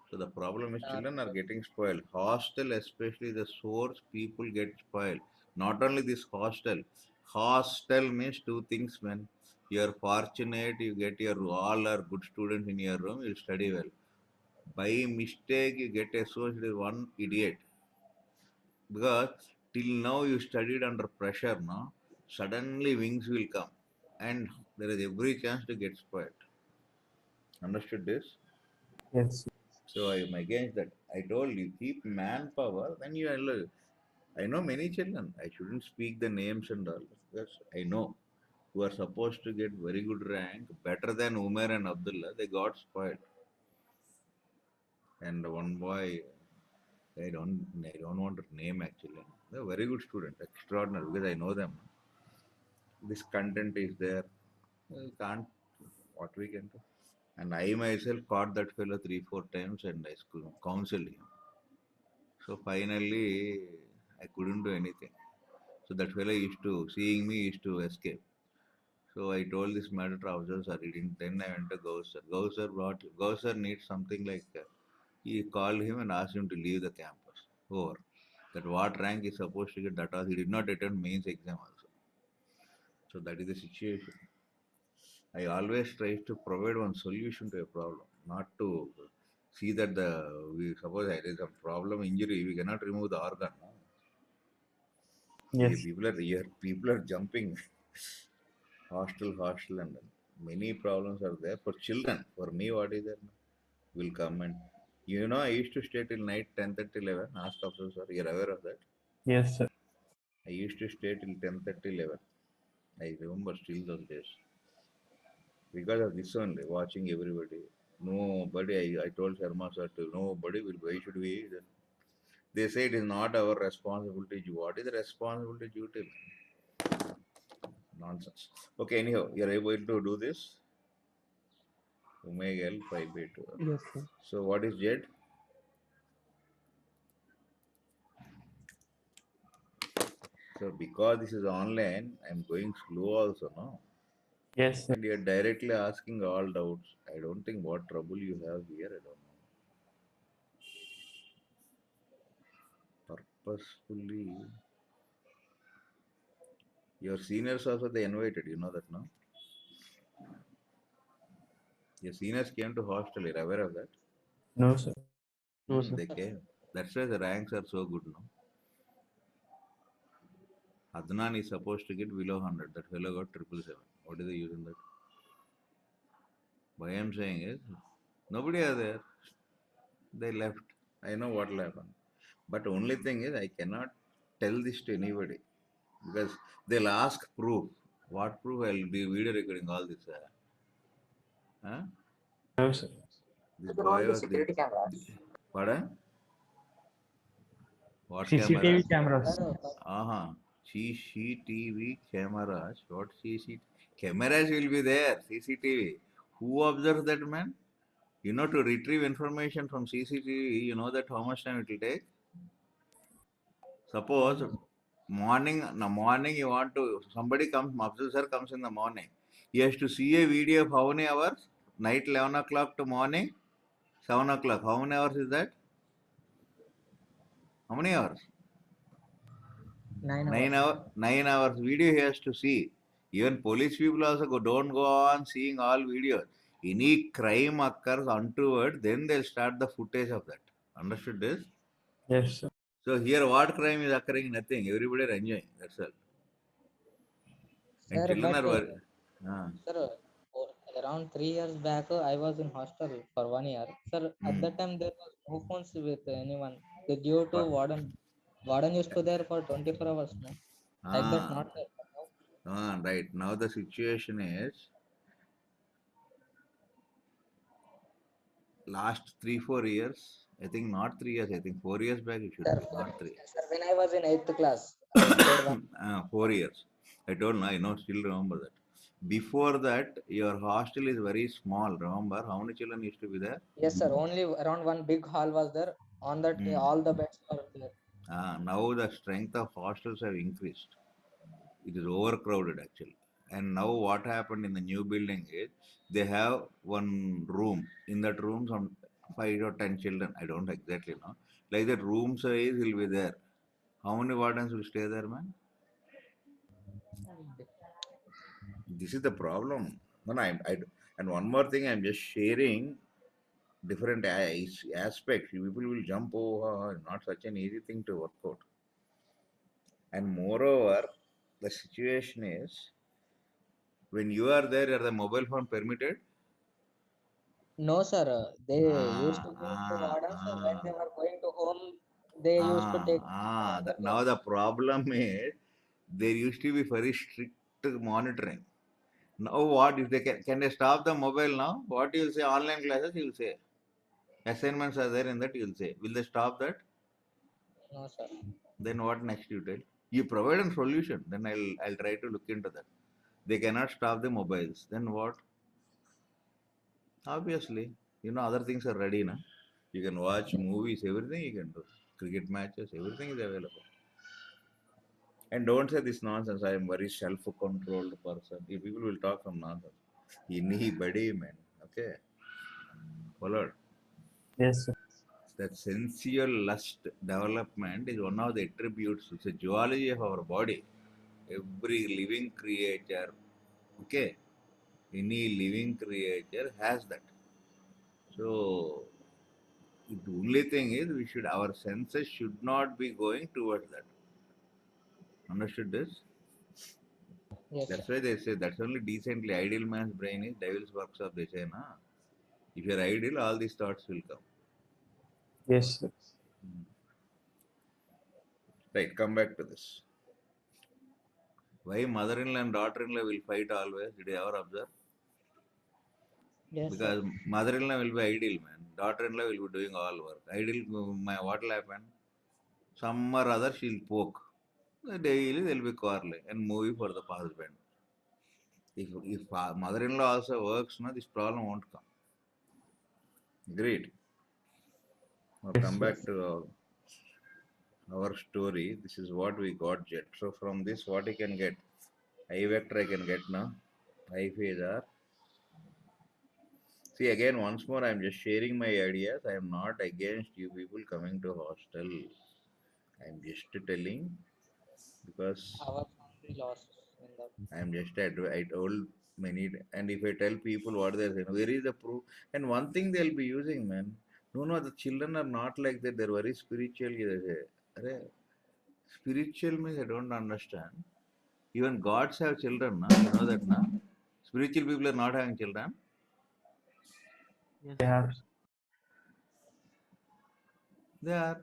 So the problem is Dark children are web. getting spoiled. Hostel, especially the source, people get spoiled. Not only this hostel. Hostel means two things, man. You are fortunate, you get your all are good students in your room, you study well. By mistake, you get associated with one idiot. Because till now you studied under pressure, no? Suddenly wings will come. And there is every chance to get spoiled. Understood this? Yes. So I am against that. I told you, keep manpower, then you will. I know many children. I shouldn't speak the names and all. Because I know who are supposed to get very good rank, better than Umar and Abdullah, they got spoiled. And one boy, I don't want to name actually. They're a very good student, extraordinary because I know them. This content is there. We can't what we can do. And I myself caught that fellow 3 4 times and I counseled him. So finally I couldn't do anything. So that fellow used to seeing me used to escape. So I told this matter to officer sir. He didn't. Then I went to Gausar. Gausar brought. Gausar needs something like. He called him and asked him to leave the campus. Over. That what rank is supposed to get. That was he did not attend mains exam also. So that is the situation. I always try to provide one solution to a problem, not to see that we suppose there is a problem injury, we cannot remove the organ. No? Yes. People are jumping hostel, and many problems are there for children. For me, what is that? Will come and I used to stay till night 10:30, 11. Ask officer, sir, you're aware of that? Yes, sir. I used to stay till 10:30, 11. I remember still those days. Because of this only, watching everybody. Nobody, I told Sharma sir to, nobody will, why should we? They say it is not our responsibility. What is the responsibility duty? Nonsense. Okay, anyhow, you're able to do this. Omega L 5 by 2. Yes, sir. So what is Z? So because this is online, I'm going slow also, no? Yes, sir. And you're directly asking all doubts. I don't think what trouble you have here, I don't know. Purposefully. Your seniors also they invited, you know that, no? Your seniors came to hostel, you're aware of that? No, sir. No, sir. They came. That's why the ranks are so good, no? Adnan is supposed to get below 100. That fellow got 777. What is the use in that? Why I'm saying is, nobody are there. They left. I know what will happen. But only thing is, I cannot tell this to anybody because they'll ask proof. What proof? I'll do video recording all this. Huh? No, sir. This There are boy only was security cameras. pardon? What camera? CCTV cameras. Sir, CCTV cameras. What CCTV? Cameras will be there. CCTV. Who observes that, man? To retrieve information from CCTV, you know that how much time it will take? Suppose morning you want to, somebody comes, officer comes in the morning. He has to see a video of how many hours? Night 11 o'clock to morning 7 o'clock. How many hours is that? How many hours? 9 hours. 9 hours video he has to see. Even police people also don't go on seeing all videos. Any crime occurs untoward, then they'll start the footage of that. Understood this? Yes, sir. So here what crime is occurring? Nothing. Everybody are enjoying. That's all. And Sir, children but are worried. sir, around 3 years back, I was in hostel for 1 year. Sir, at that time there was no phones with anyone. The due to warden used to there for 24 hours. No, like that Ah, not there. Now, right. Now the situation is last 3 4 years. I think not 3 years. I think 4 years back it should sir, be not three. sir, when I was in 8th class, I stayed one. 4 years. I told no, I know, still remember that. Before that, your hostel is very small. Remember how many children used to be there? Yes, sir. Only around one big hall was there. On that, all the beds were there. Now the strength of hostels have increased. It is overcrowded actually. And now what happened in the new building is they have one room. In that room, some 5 or 10 children. I don't exactly know. Like that room size will be there. How many wardens will stay there, man? This is the problem. No, and one more thing, I'm just sharing different aspects. People will jump over, not such an easy thing to work out. And moreover, the situation is when you are there, are the mobile phone permitted? No, sir. They used Ah, to go to ah, wardens. When ah, they were going to home, they used to take other Now the classes. problem is there used to be very strict monitoring. Now what if they can they stop the mobile now? What you say online classes you will say. Assignments are there in that you will say. Will they stop that? No, sir. Then what next you tell? You provide a solution. Then I'll try to look into that. They cannot stop the mobiles. Then what? Obviously, other things are ready now. You can watch movies, everything you can do. Cricket matches, everything is available. And don't say this nonsense. I am very self-controlled person. You people will talk some nonsense. Anybody, man. Okay, followed. Yes, sir. That sensual lust development is one of the attributes. It's a zoology of our body. Every living creature, okay, any living creature has that. So the only thing is our senses should not be going towards that. Understood this? Yes, sir. That's why they say that's only decently ideal man's brain is devil's workshop. They say, na. If you're ideal, all these thoughts will come. Yes, sir. Right, come back to this. Why mother-in-law and daughter-in-law will fight always? Did you ever observe? Yes, sir. Because mother-in-law will be ideal, man. Daughter-in-law will be doing all work. Ideal, what will happen? Some or other she'll poke. Daily they'll be quarreling and movie for the husband. If mother-in-law also works, no, this problem won't come. Agreed. Now Yes, come sir. back to our story. This is what we got jet. So from this, what I can get? I vector I can get now. I phasor. See again once more I am just sharing my ideas. I am not against you people coming to hostel. I am just telling because Our family lost in that. I am just I told many and if I tell people what they're saying, where is the proof? And one thing they'll be using, man. No, the children are not like that. They're very spiritual. They say, "Arey, spiritual means I don't understand. Even gods have children, na? You know that, na? Spiritual people are not having children. Yes, They of have. course. They are.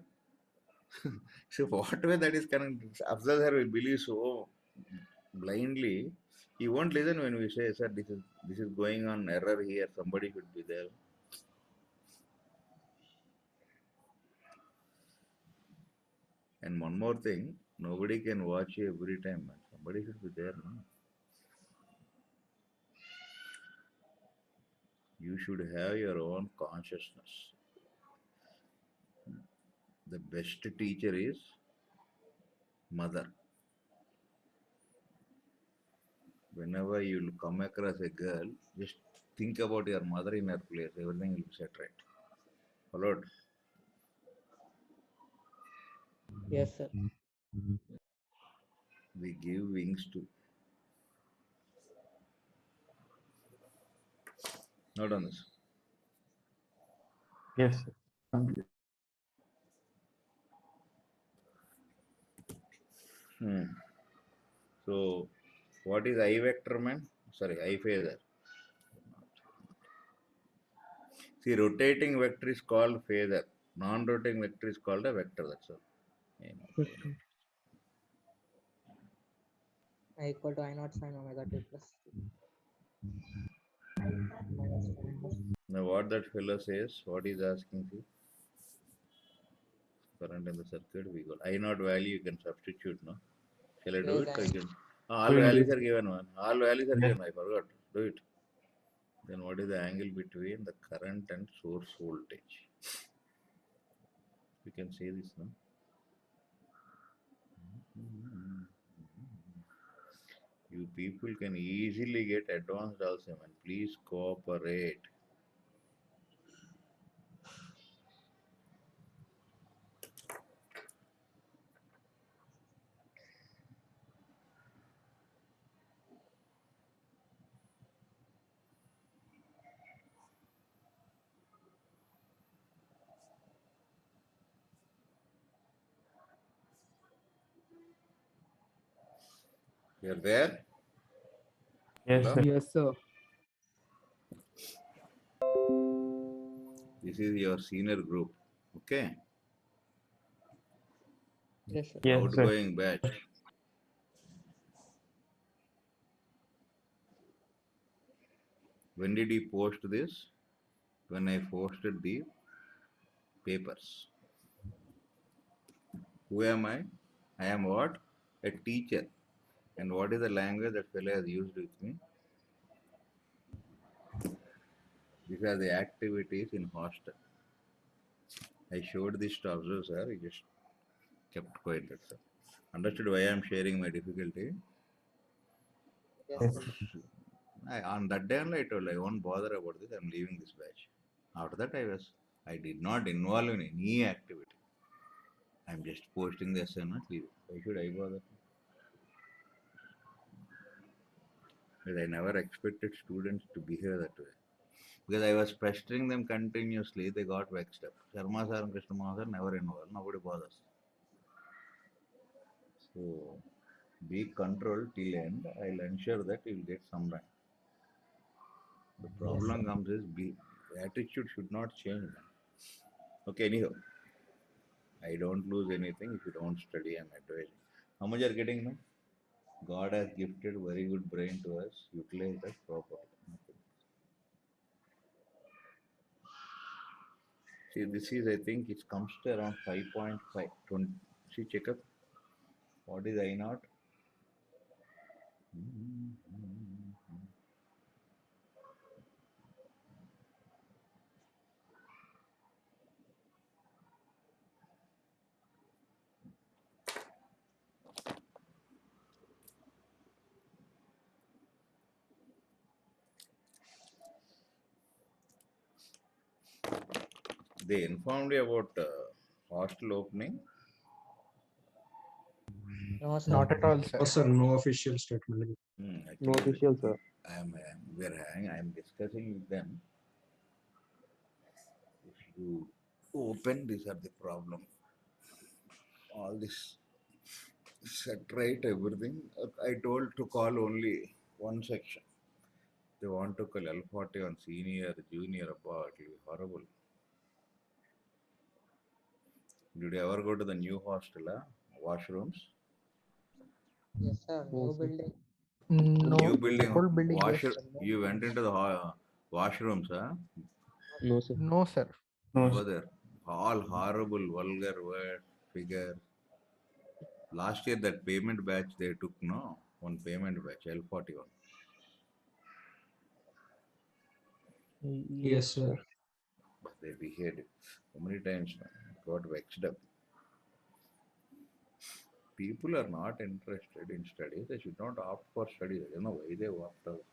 So what way that is connected? Afzal sir will believe so blindly. He won't listen when we say, sir, this is going on error here. Somebody should be there. And one more thing, nobody can watch you every time, man. Somebody should be there, no? You should have your own consciousness. The best teacher is mother. Whenever you come across a girl, just think about your mother in her place. Everything will be set right. Followed? Yes, sir. We give wings to. Not on this. Yes, sir. Complete. Hmm. So, what is I vector, man? Sorry, I phasor. See, rotating vector is called phasor. Non-rotating vector is called a vector. That's all. Vector. I equal to I naught sine omega t plus minus 1. Now, what that fellow says, what he's asking, see, current in the circuit, we got I naught value, you can substitute, no? Shall I do Yes, it? I Or you can. All We'll values do. are given, man. All values are Yes. given. I forgot. Do it. Then what is the angle between the current and source voltage? You can say this, no? You people can easily get advanced also, man. Please cooperate. You're there? Yes, Hello? sir. Yes, sir. This is your senior group. Okay? Yes, sir. Yes, sir. Outgoing batch. When did he post this? When I posted the papers. Who am I? I am what? A teacher. And what is the language that fellow has used with me? These are the activities in hostel. I showed this to observe, sir. He just kept quiet. That's all. Understood why I am sharing my difficulty? Yes, Yes, sir. sir. On that day only I told I won't bother about this. I'm leaving this batch. After that I did not involve in any activity. I'm just posting the assignment, leave it. Why should I bother? Because I never expected students to behave that way. Because I was pestering them continuously, they got vexed up. Sharma sir and Krishna sir never involved. Nobody bothers. So be controlled till end. I'll ensure that you'll get some rank. The problem comes is attitude should not change. Man. Okay, anyhow, I don't lose anything if you don't study. I'm advising. How much are getting now? God has gifted very good brain to us. Utilize that properly. See, this is, I think, it comes to around 5.5. See, check up. What is I naught? They informed you about hostel opening. No, sir. Not at all, sir. No, sir, no official statement. No Actually, official, sir. I'm discussing with them. If you open, these are the problem. All this set right everything. I told to call only one section. They want to call L40 on senior, junior, above. It will be horrible. Did you ever go to the new hostel? Washrooms? Yes, sir. No, New sir. building. New No, building. old building, yes. Washer. You went into the washrooms, huh? No, sir. No, sir. No, Over sir. there. All horrible, vulgar words, figure. Last year, that payment batch they took, no? One payment batch, L41. Yes, sir. But they behaved so many times, man. Got vexed up. People are not interested in studies. They should not opt for studies. I don't know why they opt out.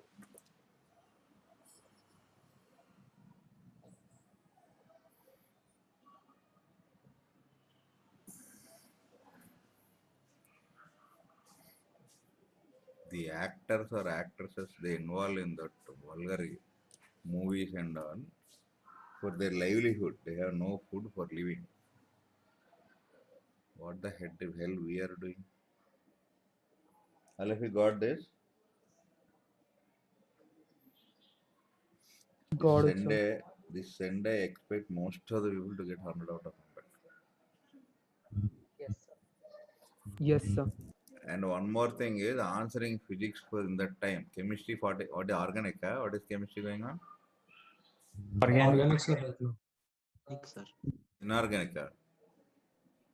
The actors or actresses they involve in that vulgar movies and all for their livelihood. They have no food for living. What the hell we are doing? Well, if you got this, Got it, sir. This Sunday, I expect most of the people to get 100 out of 100. Yes, sir. Yes, sir. And one more thing is answering physics for in that time. Chemistry, what is organic? What is chemistry going on? Organic. Organic, sir. right now. Organic, sir. Inorganic.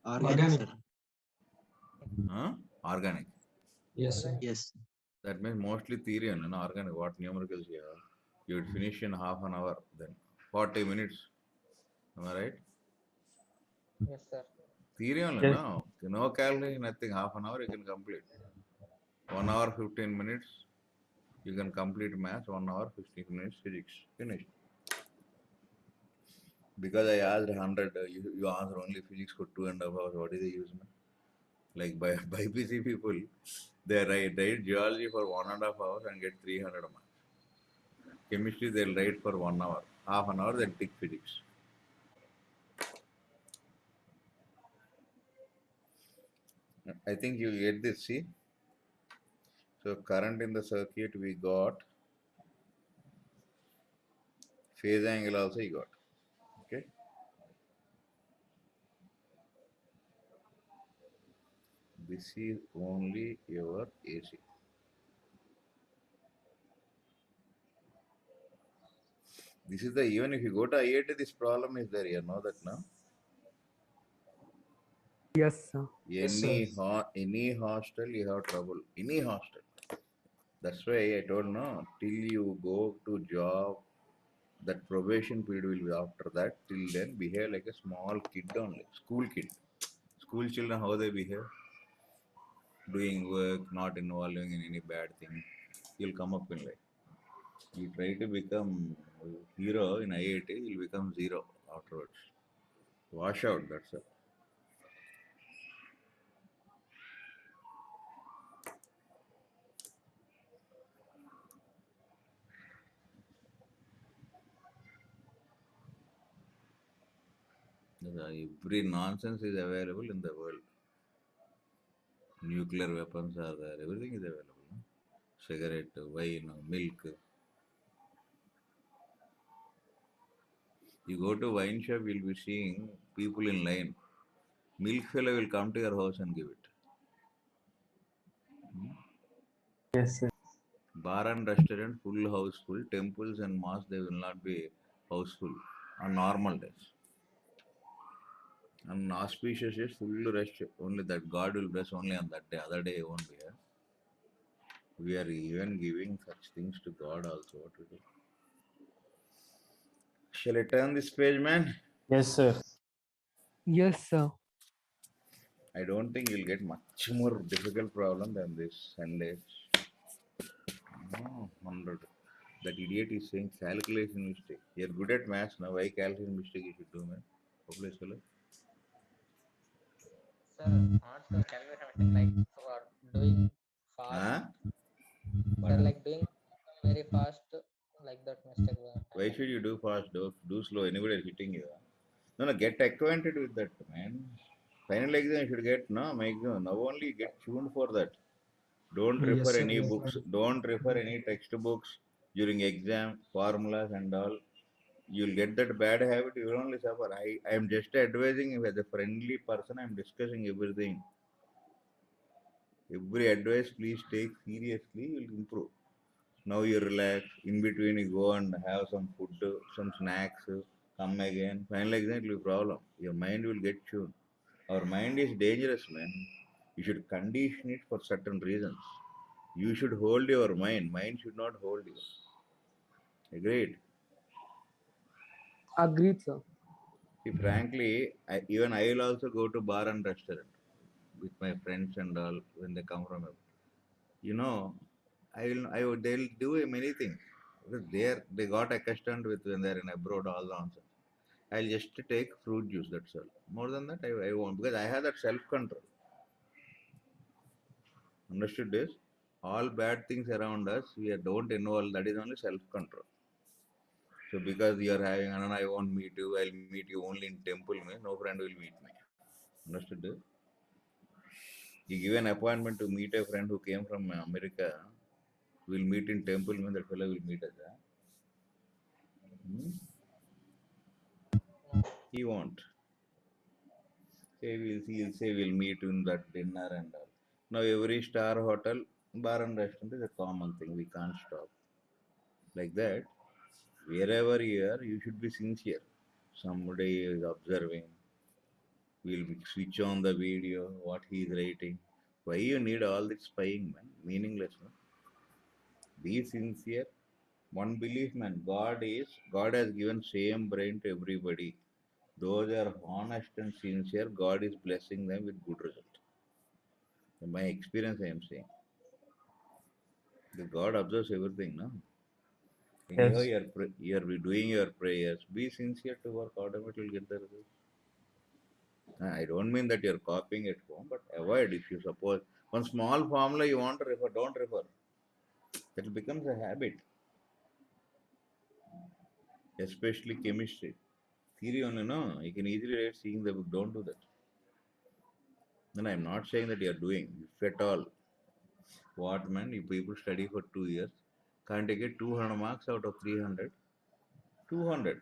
Organic, Organic. sir. Huh? Organic. Yes, sir. Yes. That means mostly theory and organic. What numericals you have? You would finish in half an hour, then 40 minutes. Am I right? Yes, sir. Theory only, Yes. no. No calculation, nothing. Half an hour you can complete. 1 hour, 15 minutes. You can complete maths. 1 hour, 15 minutes physics. Finished. Because I asked 100, you answer only physics for 2.5 hours. What is the use, man? Like by BPC people, they write geology for 1.5 hours and get 300 marks. Chemistry, they'll write for 1 hour. Half an hour, they'll tick physics. I think you get this, see? So current in the circuit we got, phase angle also you got. Okay. This is only your AC. This is the, even if you go to IIT, this problem is there. You know that now. Yes, sir. Yes, sir. Any hostel you have trouble. Any hostel. That's why I told no, till you go to job, that probation period will be after that. Till then, behave like a small kid only, school kid. School children, how they behave, doing work, not involving in any bad thing. You'll come up in life. You try to become hero in IIT, you'll become zero afterwards. Wash out. That's it. Every nonsense is available in the world. Nuclear weapons are there. Everything is available. No? Cigarette, wine, milk. You go to wine shop, you'll be seeing people in line. Milk fellow will come to your house and give it. Yes, sir. Bar and restaurant full houseful. Temples and mosques they will not be houseful on normal days. On auspicious days, full rest. Only that God will bless only on that day. Other day he won't be here. We are even giving such things to God also. What to do? Shall I turn this page, man? Yes, sir. Yes, sir. I don't think you'll get much more difficult problem than this Sunday. No, 100. That idiot is saying calculation mistake. You're good at maths now. Why calculation mistake you should do, man? Hopeless fellow. Sir, not the calculation like for doing fast. Huh? Sir, like doing very fast, like that mistake. Why should you do fast? Do slow. Anybody is hitting you. No, no, get acquainted with that, man. Final exam you should get, no, make now only get tuned for that. Don't Yes, refer sir. any Yes, books. sir. Don't refer any textbooks during exam, formulas and all. You'll get that bad habit. You will only suffer. I am just advising you as a friendly person. I am discussing everything. Every advice, please take seriously. You will improve. Now you relax. In between, you go and have some food, some snacks. Come again. Final exam will be problem. Your mind will get tuned. Our mind is dangerous, man. You should condition it for certain reasons. You should hold your mind. Mind should not hold you. Agreed. Agreed, sir. See, frankly, even I will also go to bar and restaurant with my friends and all when they come from. You know, they'll do many things because they got accustomed with when they're in abroad all the nonsense. I'll just take fruit juice. That's all. More than that, I won't because I have that self control. Understood this? All bad things around us, we don't involve. That is only self control. So because you are having, and I won't meet you, I'll meet you only in temple. No friend will meet me. Understood this? You give an appointment to meet a friend who came from America. We'll meet in temple. That fellow will meet us. Hmm? He won't. He'll say we'll meet in that dinner and all. Now every star hotel, bar and restaurant is a common thing. We can't stop. Like that, wherever you are, you should be sincere. Somebody is observing. We'll switch on the video, what he is writing. Why you need all this spying, man? Meaningless, no? Be sincere. One belief, man. God has given same brain to everybody. Those are honest and sincere. God is blessing them with good result. In my experience, I am saying. The God observes everything, no? Anyhow, Yes. you are doing your prayers. Be sincere to work. Automatically, will get the result. I don't mean that you're copying at home, but avoid if you suppose one small formula you want to refer, don't refer. It becomes a habit, especially chemistry. Theory only, no, you can easily read seeing the book, don't do that. Then I'm not saying that you're doing, if at all. What man? You people study for 2 years, can't you get 200 marks out of 300? 200.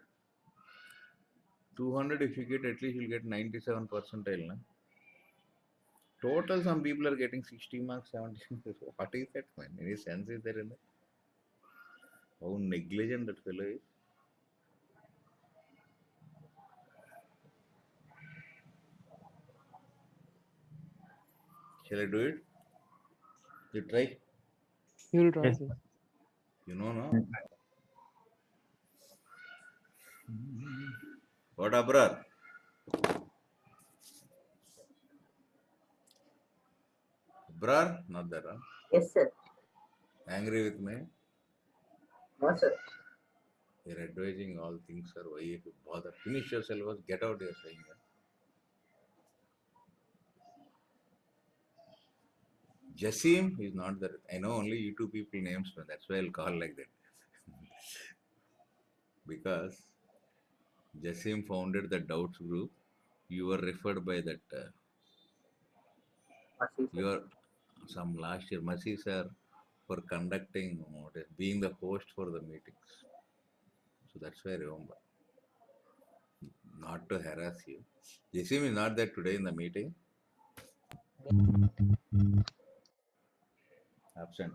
200 if you get at least you'll get 97 percentile. Na? Total some people are getting 60 marks, 70. What is that man? Any sense is there in that? How negligent that fellow is. Shall I do it? You try? You'll try, Yes. sir. You know, no? What Abrar? Abrar? Not there, huh? Yes, sir. Angry with me? No, sir. You're advising all things, sir. Why you bother? Finish your syllabus, get out, you're saying that. Jasim is not there. I know only you two people names, man. That's why I'll call like that. Because Jasim founded the Doubts group. You were referred by that. Mercy, You sir. are some last year, Mercy sir, for conducting, being the host for the meetings. So that's why I remember. Not to harass you. Jasim is not there today in the meeting. Absent.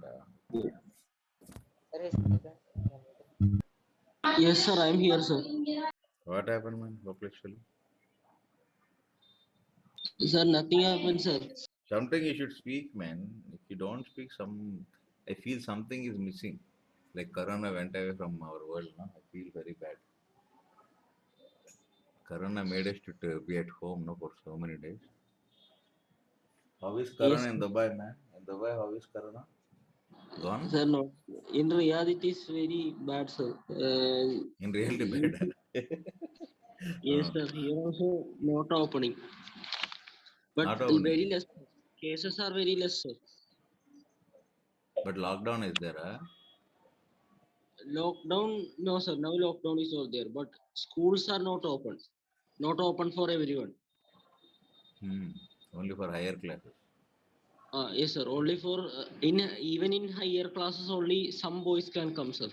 Sir is present in the meeting. Yes, sir. I'm here, sir. What happened, man? Hopelessly. Sir, nothing happened, sir. Something you should speak, man. If you don't speak, I feel something is missing. Like Corona went away from our world, no? I feel very bad. Corona made us to be at home, no, for so many days. How is Corona Yes, in Dubai, man? In Dubai, how is Corona? Gone? sir. No. In reality, it's very bad, sir. In reality, bad. Yes, sir. Here also not opening, but Not opening. very less. Cases are very less, sir. But lockdown is there, huh? Lockdown, no, sir. Now lockdown is not there, but schools are not open. Not open for everyone. Only for higher classes. Yes, sir. Only for even in higher classes, only some boys can come, sir.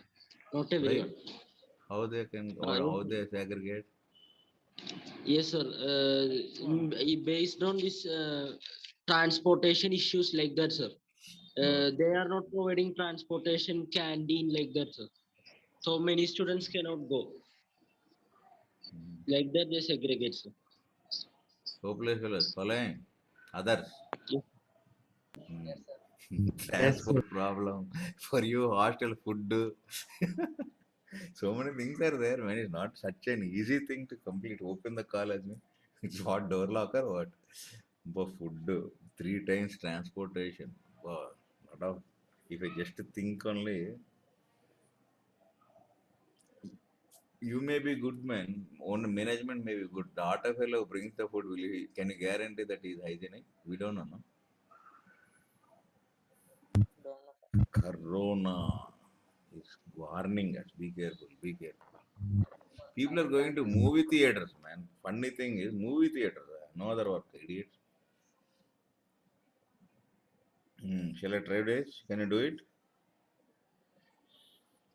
Not Why? everyone. How they can, or Yes, how they segregate? yes, sir. Based on this transportation issues like that, sir. They are not providing transportation canteen like that, sir. So many students cannot go. Like that, they segregate, sir. Hopeless fellows. Following. Others. Yes, Yes, sir. Yes, sir. Transport problem. For you, hostel food. So many things are there, man. It's not such an easy thing to complete. Open the college, man. It's what, door lock or what? But food, 3 times transportation. Wow, lot of. If I just think only, you may be good man. Own management may be good. The auto fellow who brings the food, can you guarantee that he is hygienic? We don't know, no? Don't know, sir. Corona is warning us. Be careful. Be careful. People are going to movie theaters, man. Funny thing is, movie theaters. No other work, idiots. Shall I try this? Can you do it?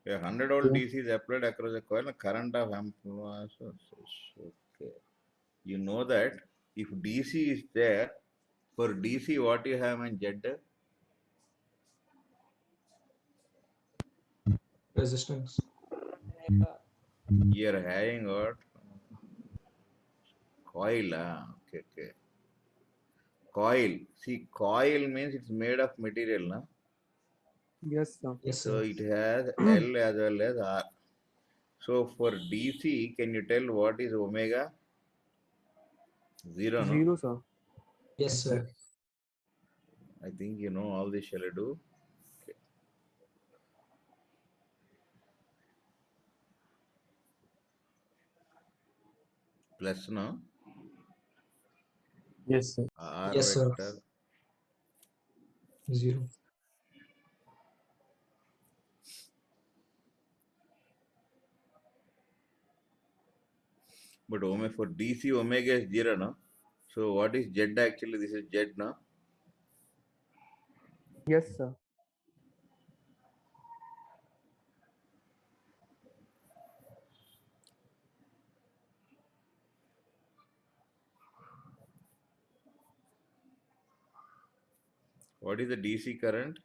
A 100-volt Yeah. DC is applied across a coil. Current of amplifiers. Okay. You know that if DC is there, for DC, what you have in Z? Resistance. Omega. You are having what? Coil. Okay, okay. Coil. See, coil means it's made of material, na? Yes, sir. Yes, So sir. it has L as well as R. So for DC, can you tell what is omega? Zero, no? 0, sir. Yes, sir. I think you know all this. Shall I do? Okay. Plus, no? Yes, sir. R Yes, sir. vector. 0. But omega for DC, omega is 0, no? So what is Z actually? This is Z, no? Yes, sir. What is the DC current?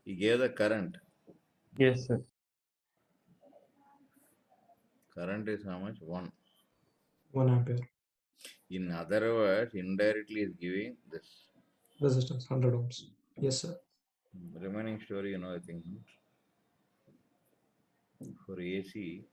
He gave the current. Yes, sir. Current is how much? 1. 1 ampere. In other words, indirectly is giving this. Resistance 100 ohms. Yes, sir. Remaining story, you know, I think. For AC,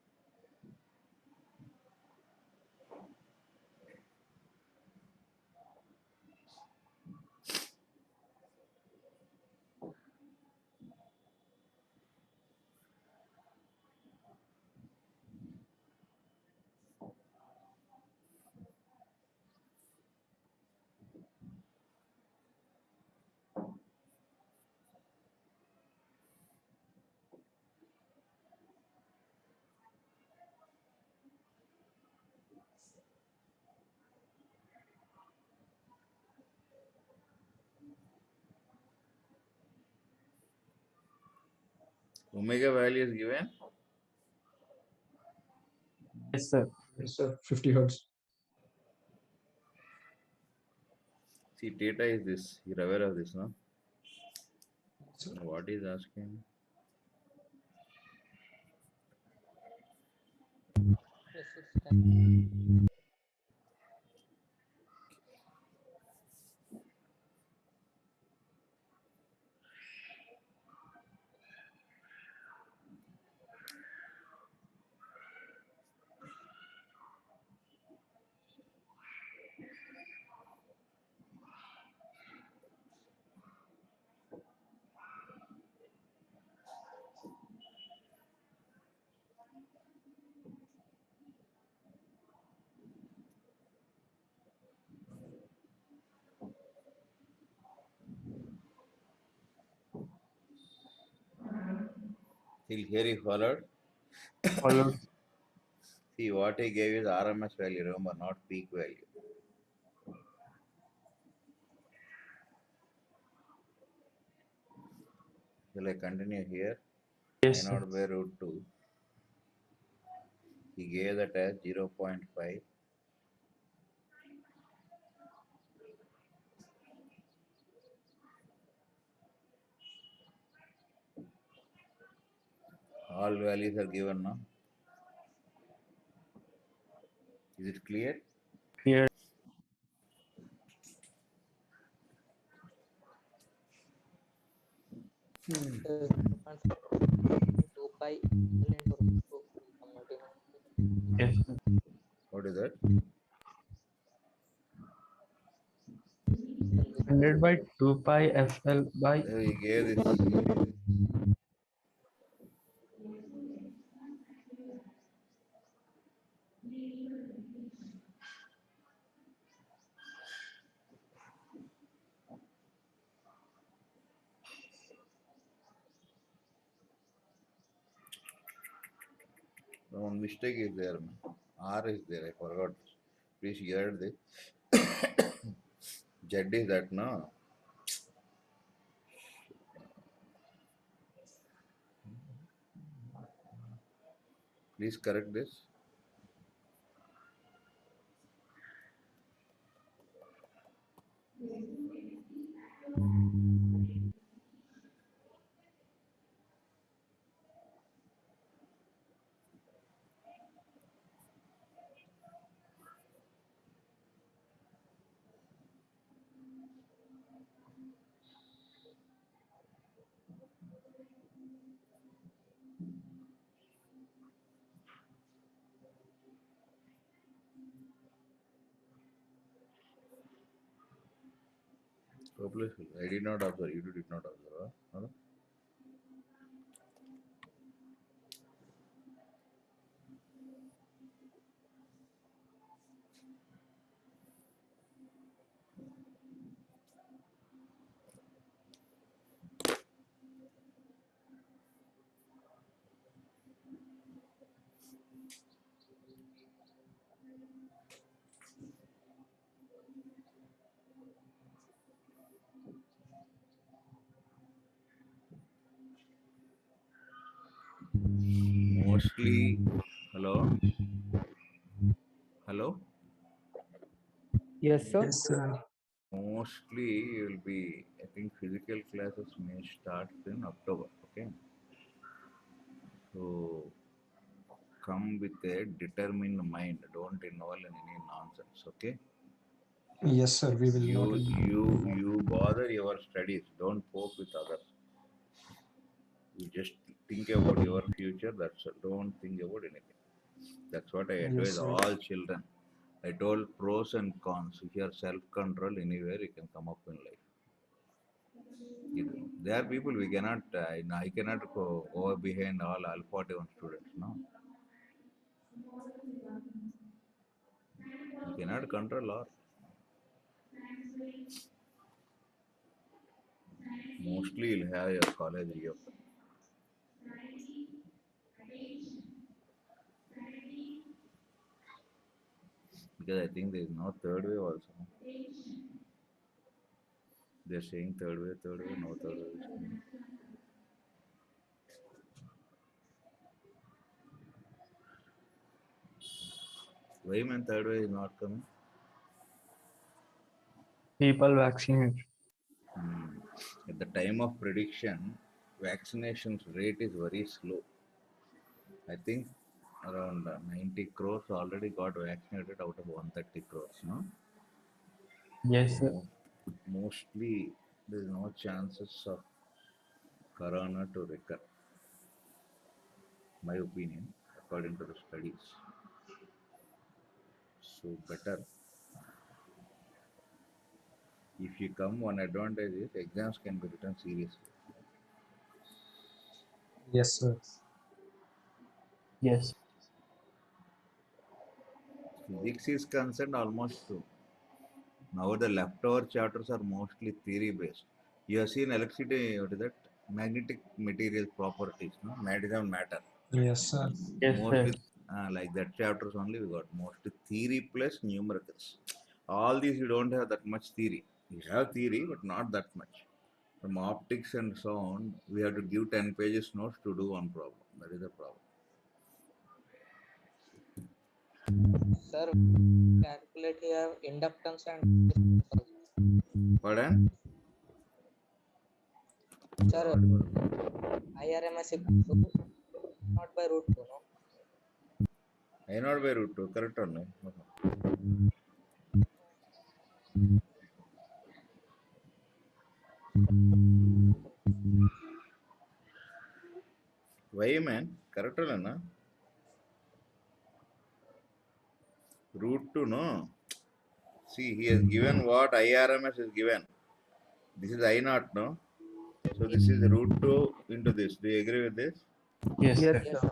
omega value is given. Yes, sir. Yes, sir. 50 hertz. See, theta is this. You're aware of this, no? Sir. What is asking? Resistance. Till here he followed. Followed. See, what he gave is RMS value, remember, not peak value. Shall I continue here? Yes, I sir. not by root 2. He gave that as 0.5. All values are given now. Is it clear? Clear. Is 2 pi L into root 2. I'm not even. Yes, sir. What is that? 100 by 2 pi FL by. He gave this. One mistake is there. R is there. I forgot. Please hear this. Z is that, no? Please correct this. Hopeless. I did not observe. You did not observe. Huh? Huh? Mostly, hello, hello. Yes, sir. Yes, sir. Mostly, you will be. I think physical classes may start in October. Okay, so come with a determined mind. Don't involve in any nonsense. Okay. Yes, sir. We will You not. you bother your studies. Don't poke with others. You just think about your future. That's all. Don't think about anything. That's what I Yes, advise sir. all children. I told pros and cons. If you are self-control anywhere, you can come up in life. There are people we cannot. I cannot go behind all Alpha 41 students. No, you cannot control all. Mostly, you'll have your college reopen because I think there is no third wave also. They're saying third wave, no third wave is coming. Why man third wave is not coming? People vaccinate. Hmm. At the time of prediction, vaccination rate is very slow. I think around 90 crores already got vaccinated out of 130 crores. No, Yes, sir. Mo- mostly there is no chances of corona to recur. My opinion, according to the studies. So better if you come. One advantage is exams can be written seriously. Yes, sir. Yes. Physics is concerned almost true. Now the leftover chapters are mostly theory based. You have seen electricity, what is that? Magnetic material properties, no? Matter matter. Yes, sir. Yes, sir. Mostly like that chapters only we got mostly theory plus numericals. All these you don't have that much theory. You have theory, but not that much. From optics and sound, we have to give 10 pages notes to do one problem. That is the problem. Sir, calculate here inductance and resistance also. Pardon? Sir, IRMS equal to not by root 2, no? I not by root 2, correct or no? Why man? Correct or no? Root 2, no? See, he has given what IRMS is given. This is I naught, no? So this is root 2 into this. Do you agree with this? Yes, Yes, sir. Yes, sir.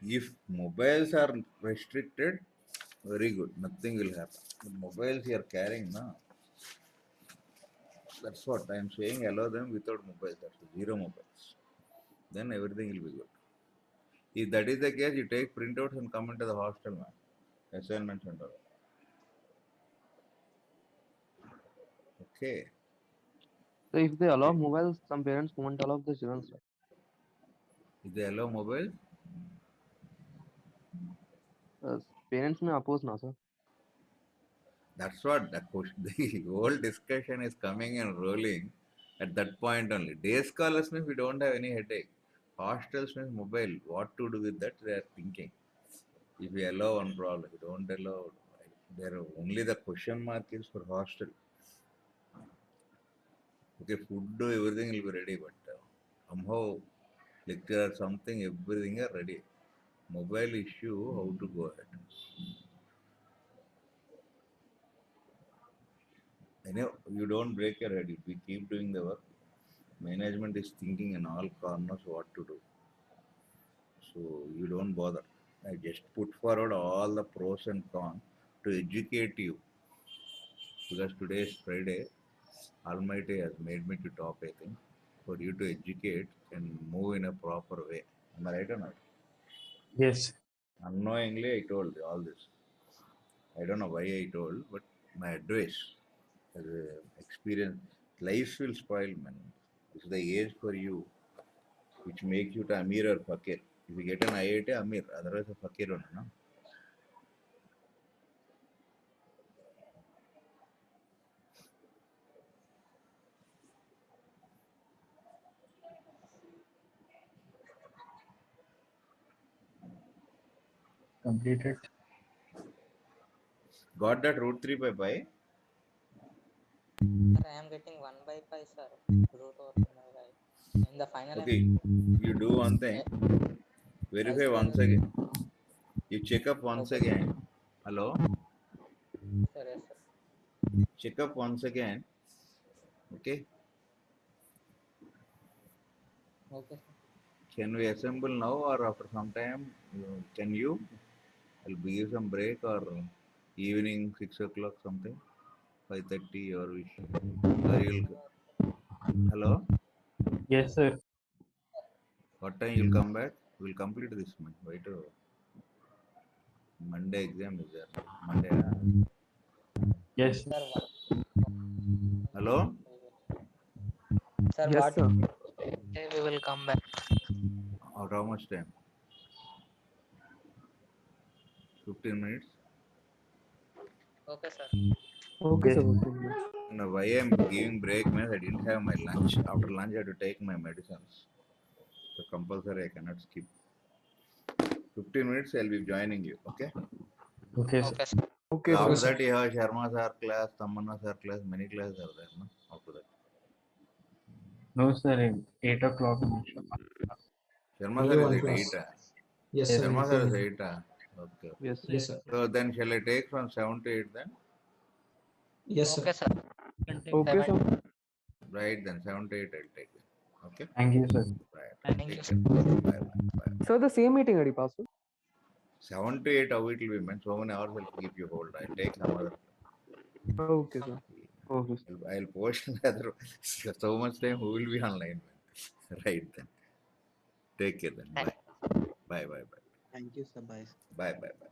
If mobiles are restricted, very good. Nothing will happen. But mobiles you are carrying, no? That's what I am saying. Allow them without mobiles. That's zero mobiles. Then everything will be good. If that is the case, you take printouts and come into the hostel, man. Assignments and all. Okay. So if they allow mobiles, some parents won't allow the children. If they allow mobile, Parents may oppose now, sir. that's what the question. The whole discussion is coming and rolling at that point only. Day scholars means we don't have any headache. Hostels means mobile. What to do with that? They are thinking. If we allow one problem, if we don't allow, there are only the question mark is for hostel. Okay, food, everything will be ready, but somehow lecture or something, everything are ready. Mobile issue, how to go ahead. I know you don't break your head. If we keep doing the work, management is thinking in all corners what to do. So you don't bother. I just put forward all the pros and cons to educate you. Because today is Friday, Almighty has made me to talk, I think, for you to educate and move in a proper way. Am I right or not? Yes. Unknowingly, I told you all this. I don't know why I told, but my advice as a experience, life will spoil, man. This is the age for you, which makes you to Amir or Fakir. If you get an IIT, Amir, otherwise a Fakir only, no? Completed. Got that root 3 by pi? Sir, I am getting 1 by pi, sir. Root over 2 by pi. In the final, Okay, you do one thing. Verify Else once there is- again. You check up once Okay. again. Hello? Sir, yes, sir. Check up once again. Okay. Okay, sir. Can we assemble now or after some time? Can you? I'll give some break or evening 6 o'clock something. 5:30 or wish. Or you'll, hello? Yes, sir. What time you'll come back? We'll complete this month. Wait till Monday exam is there. Monday. Yes. Sir, Hello? sir, Yes, what sir. day we will come back? Or how much time? 15 minutes? Okay, sir. Okay, Yes. sir. Okay. No, why I'm giving break means I didn't have my lunch. After lunch I had to take my medicines. So compulsory I cannot skip. 15 minutes I'll be joining you. Okay? Okay, sir. Okay, sir. Okay, After sir. that you have Sharma sir class, Tamanna sir class, many classes are there, no? After that. No, sir. 8 o'clock. Sharma Only sir one is at class. 8. Yes, Yes. sir. Sharma he sir told is me. 8. Okay. Yes, sir. Yes, sir. So then shall I take from 7 to 8 then? Yes, Okay, sir. sir. You can take Okay, sir. 7. Right then, 7 to 8 I'll take it. Okay? Thank you, sir. Right. Thank Take you, care. sir. Bye bye. Sir, the same meeting ID password. 7 to 8 how it will be, man. So many hours will keep you hold. I'll take some other. Okay, sir. Okay, sir. I'll post another. So much time who will be online, man. Right then. Take care then. Bye. Bye. Thank you, sir. Bye. Bye.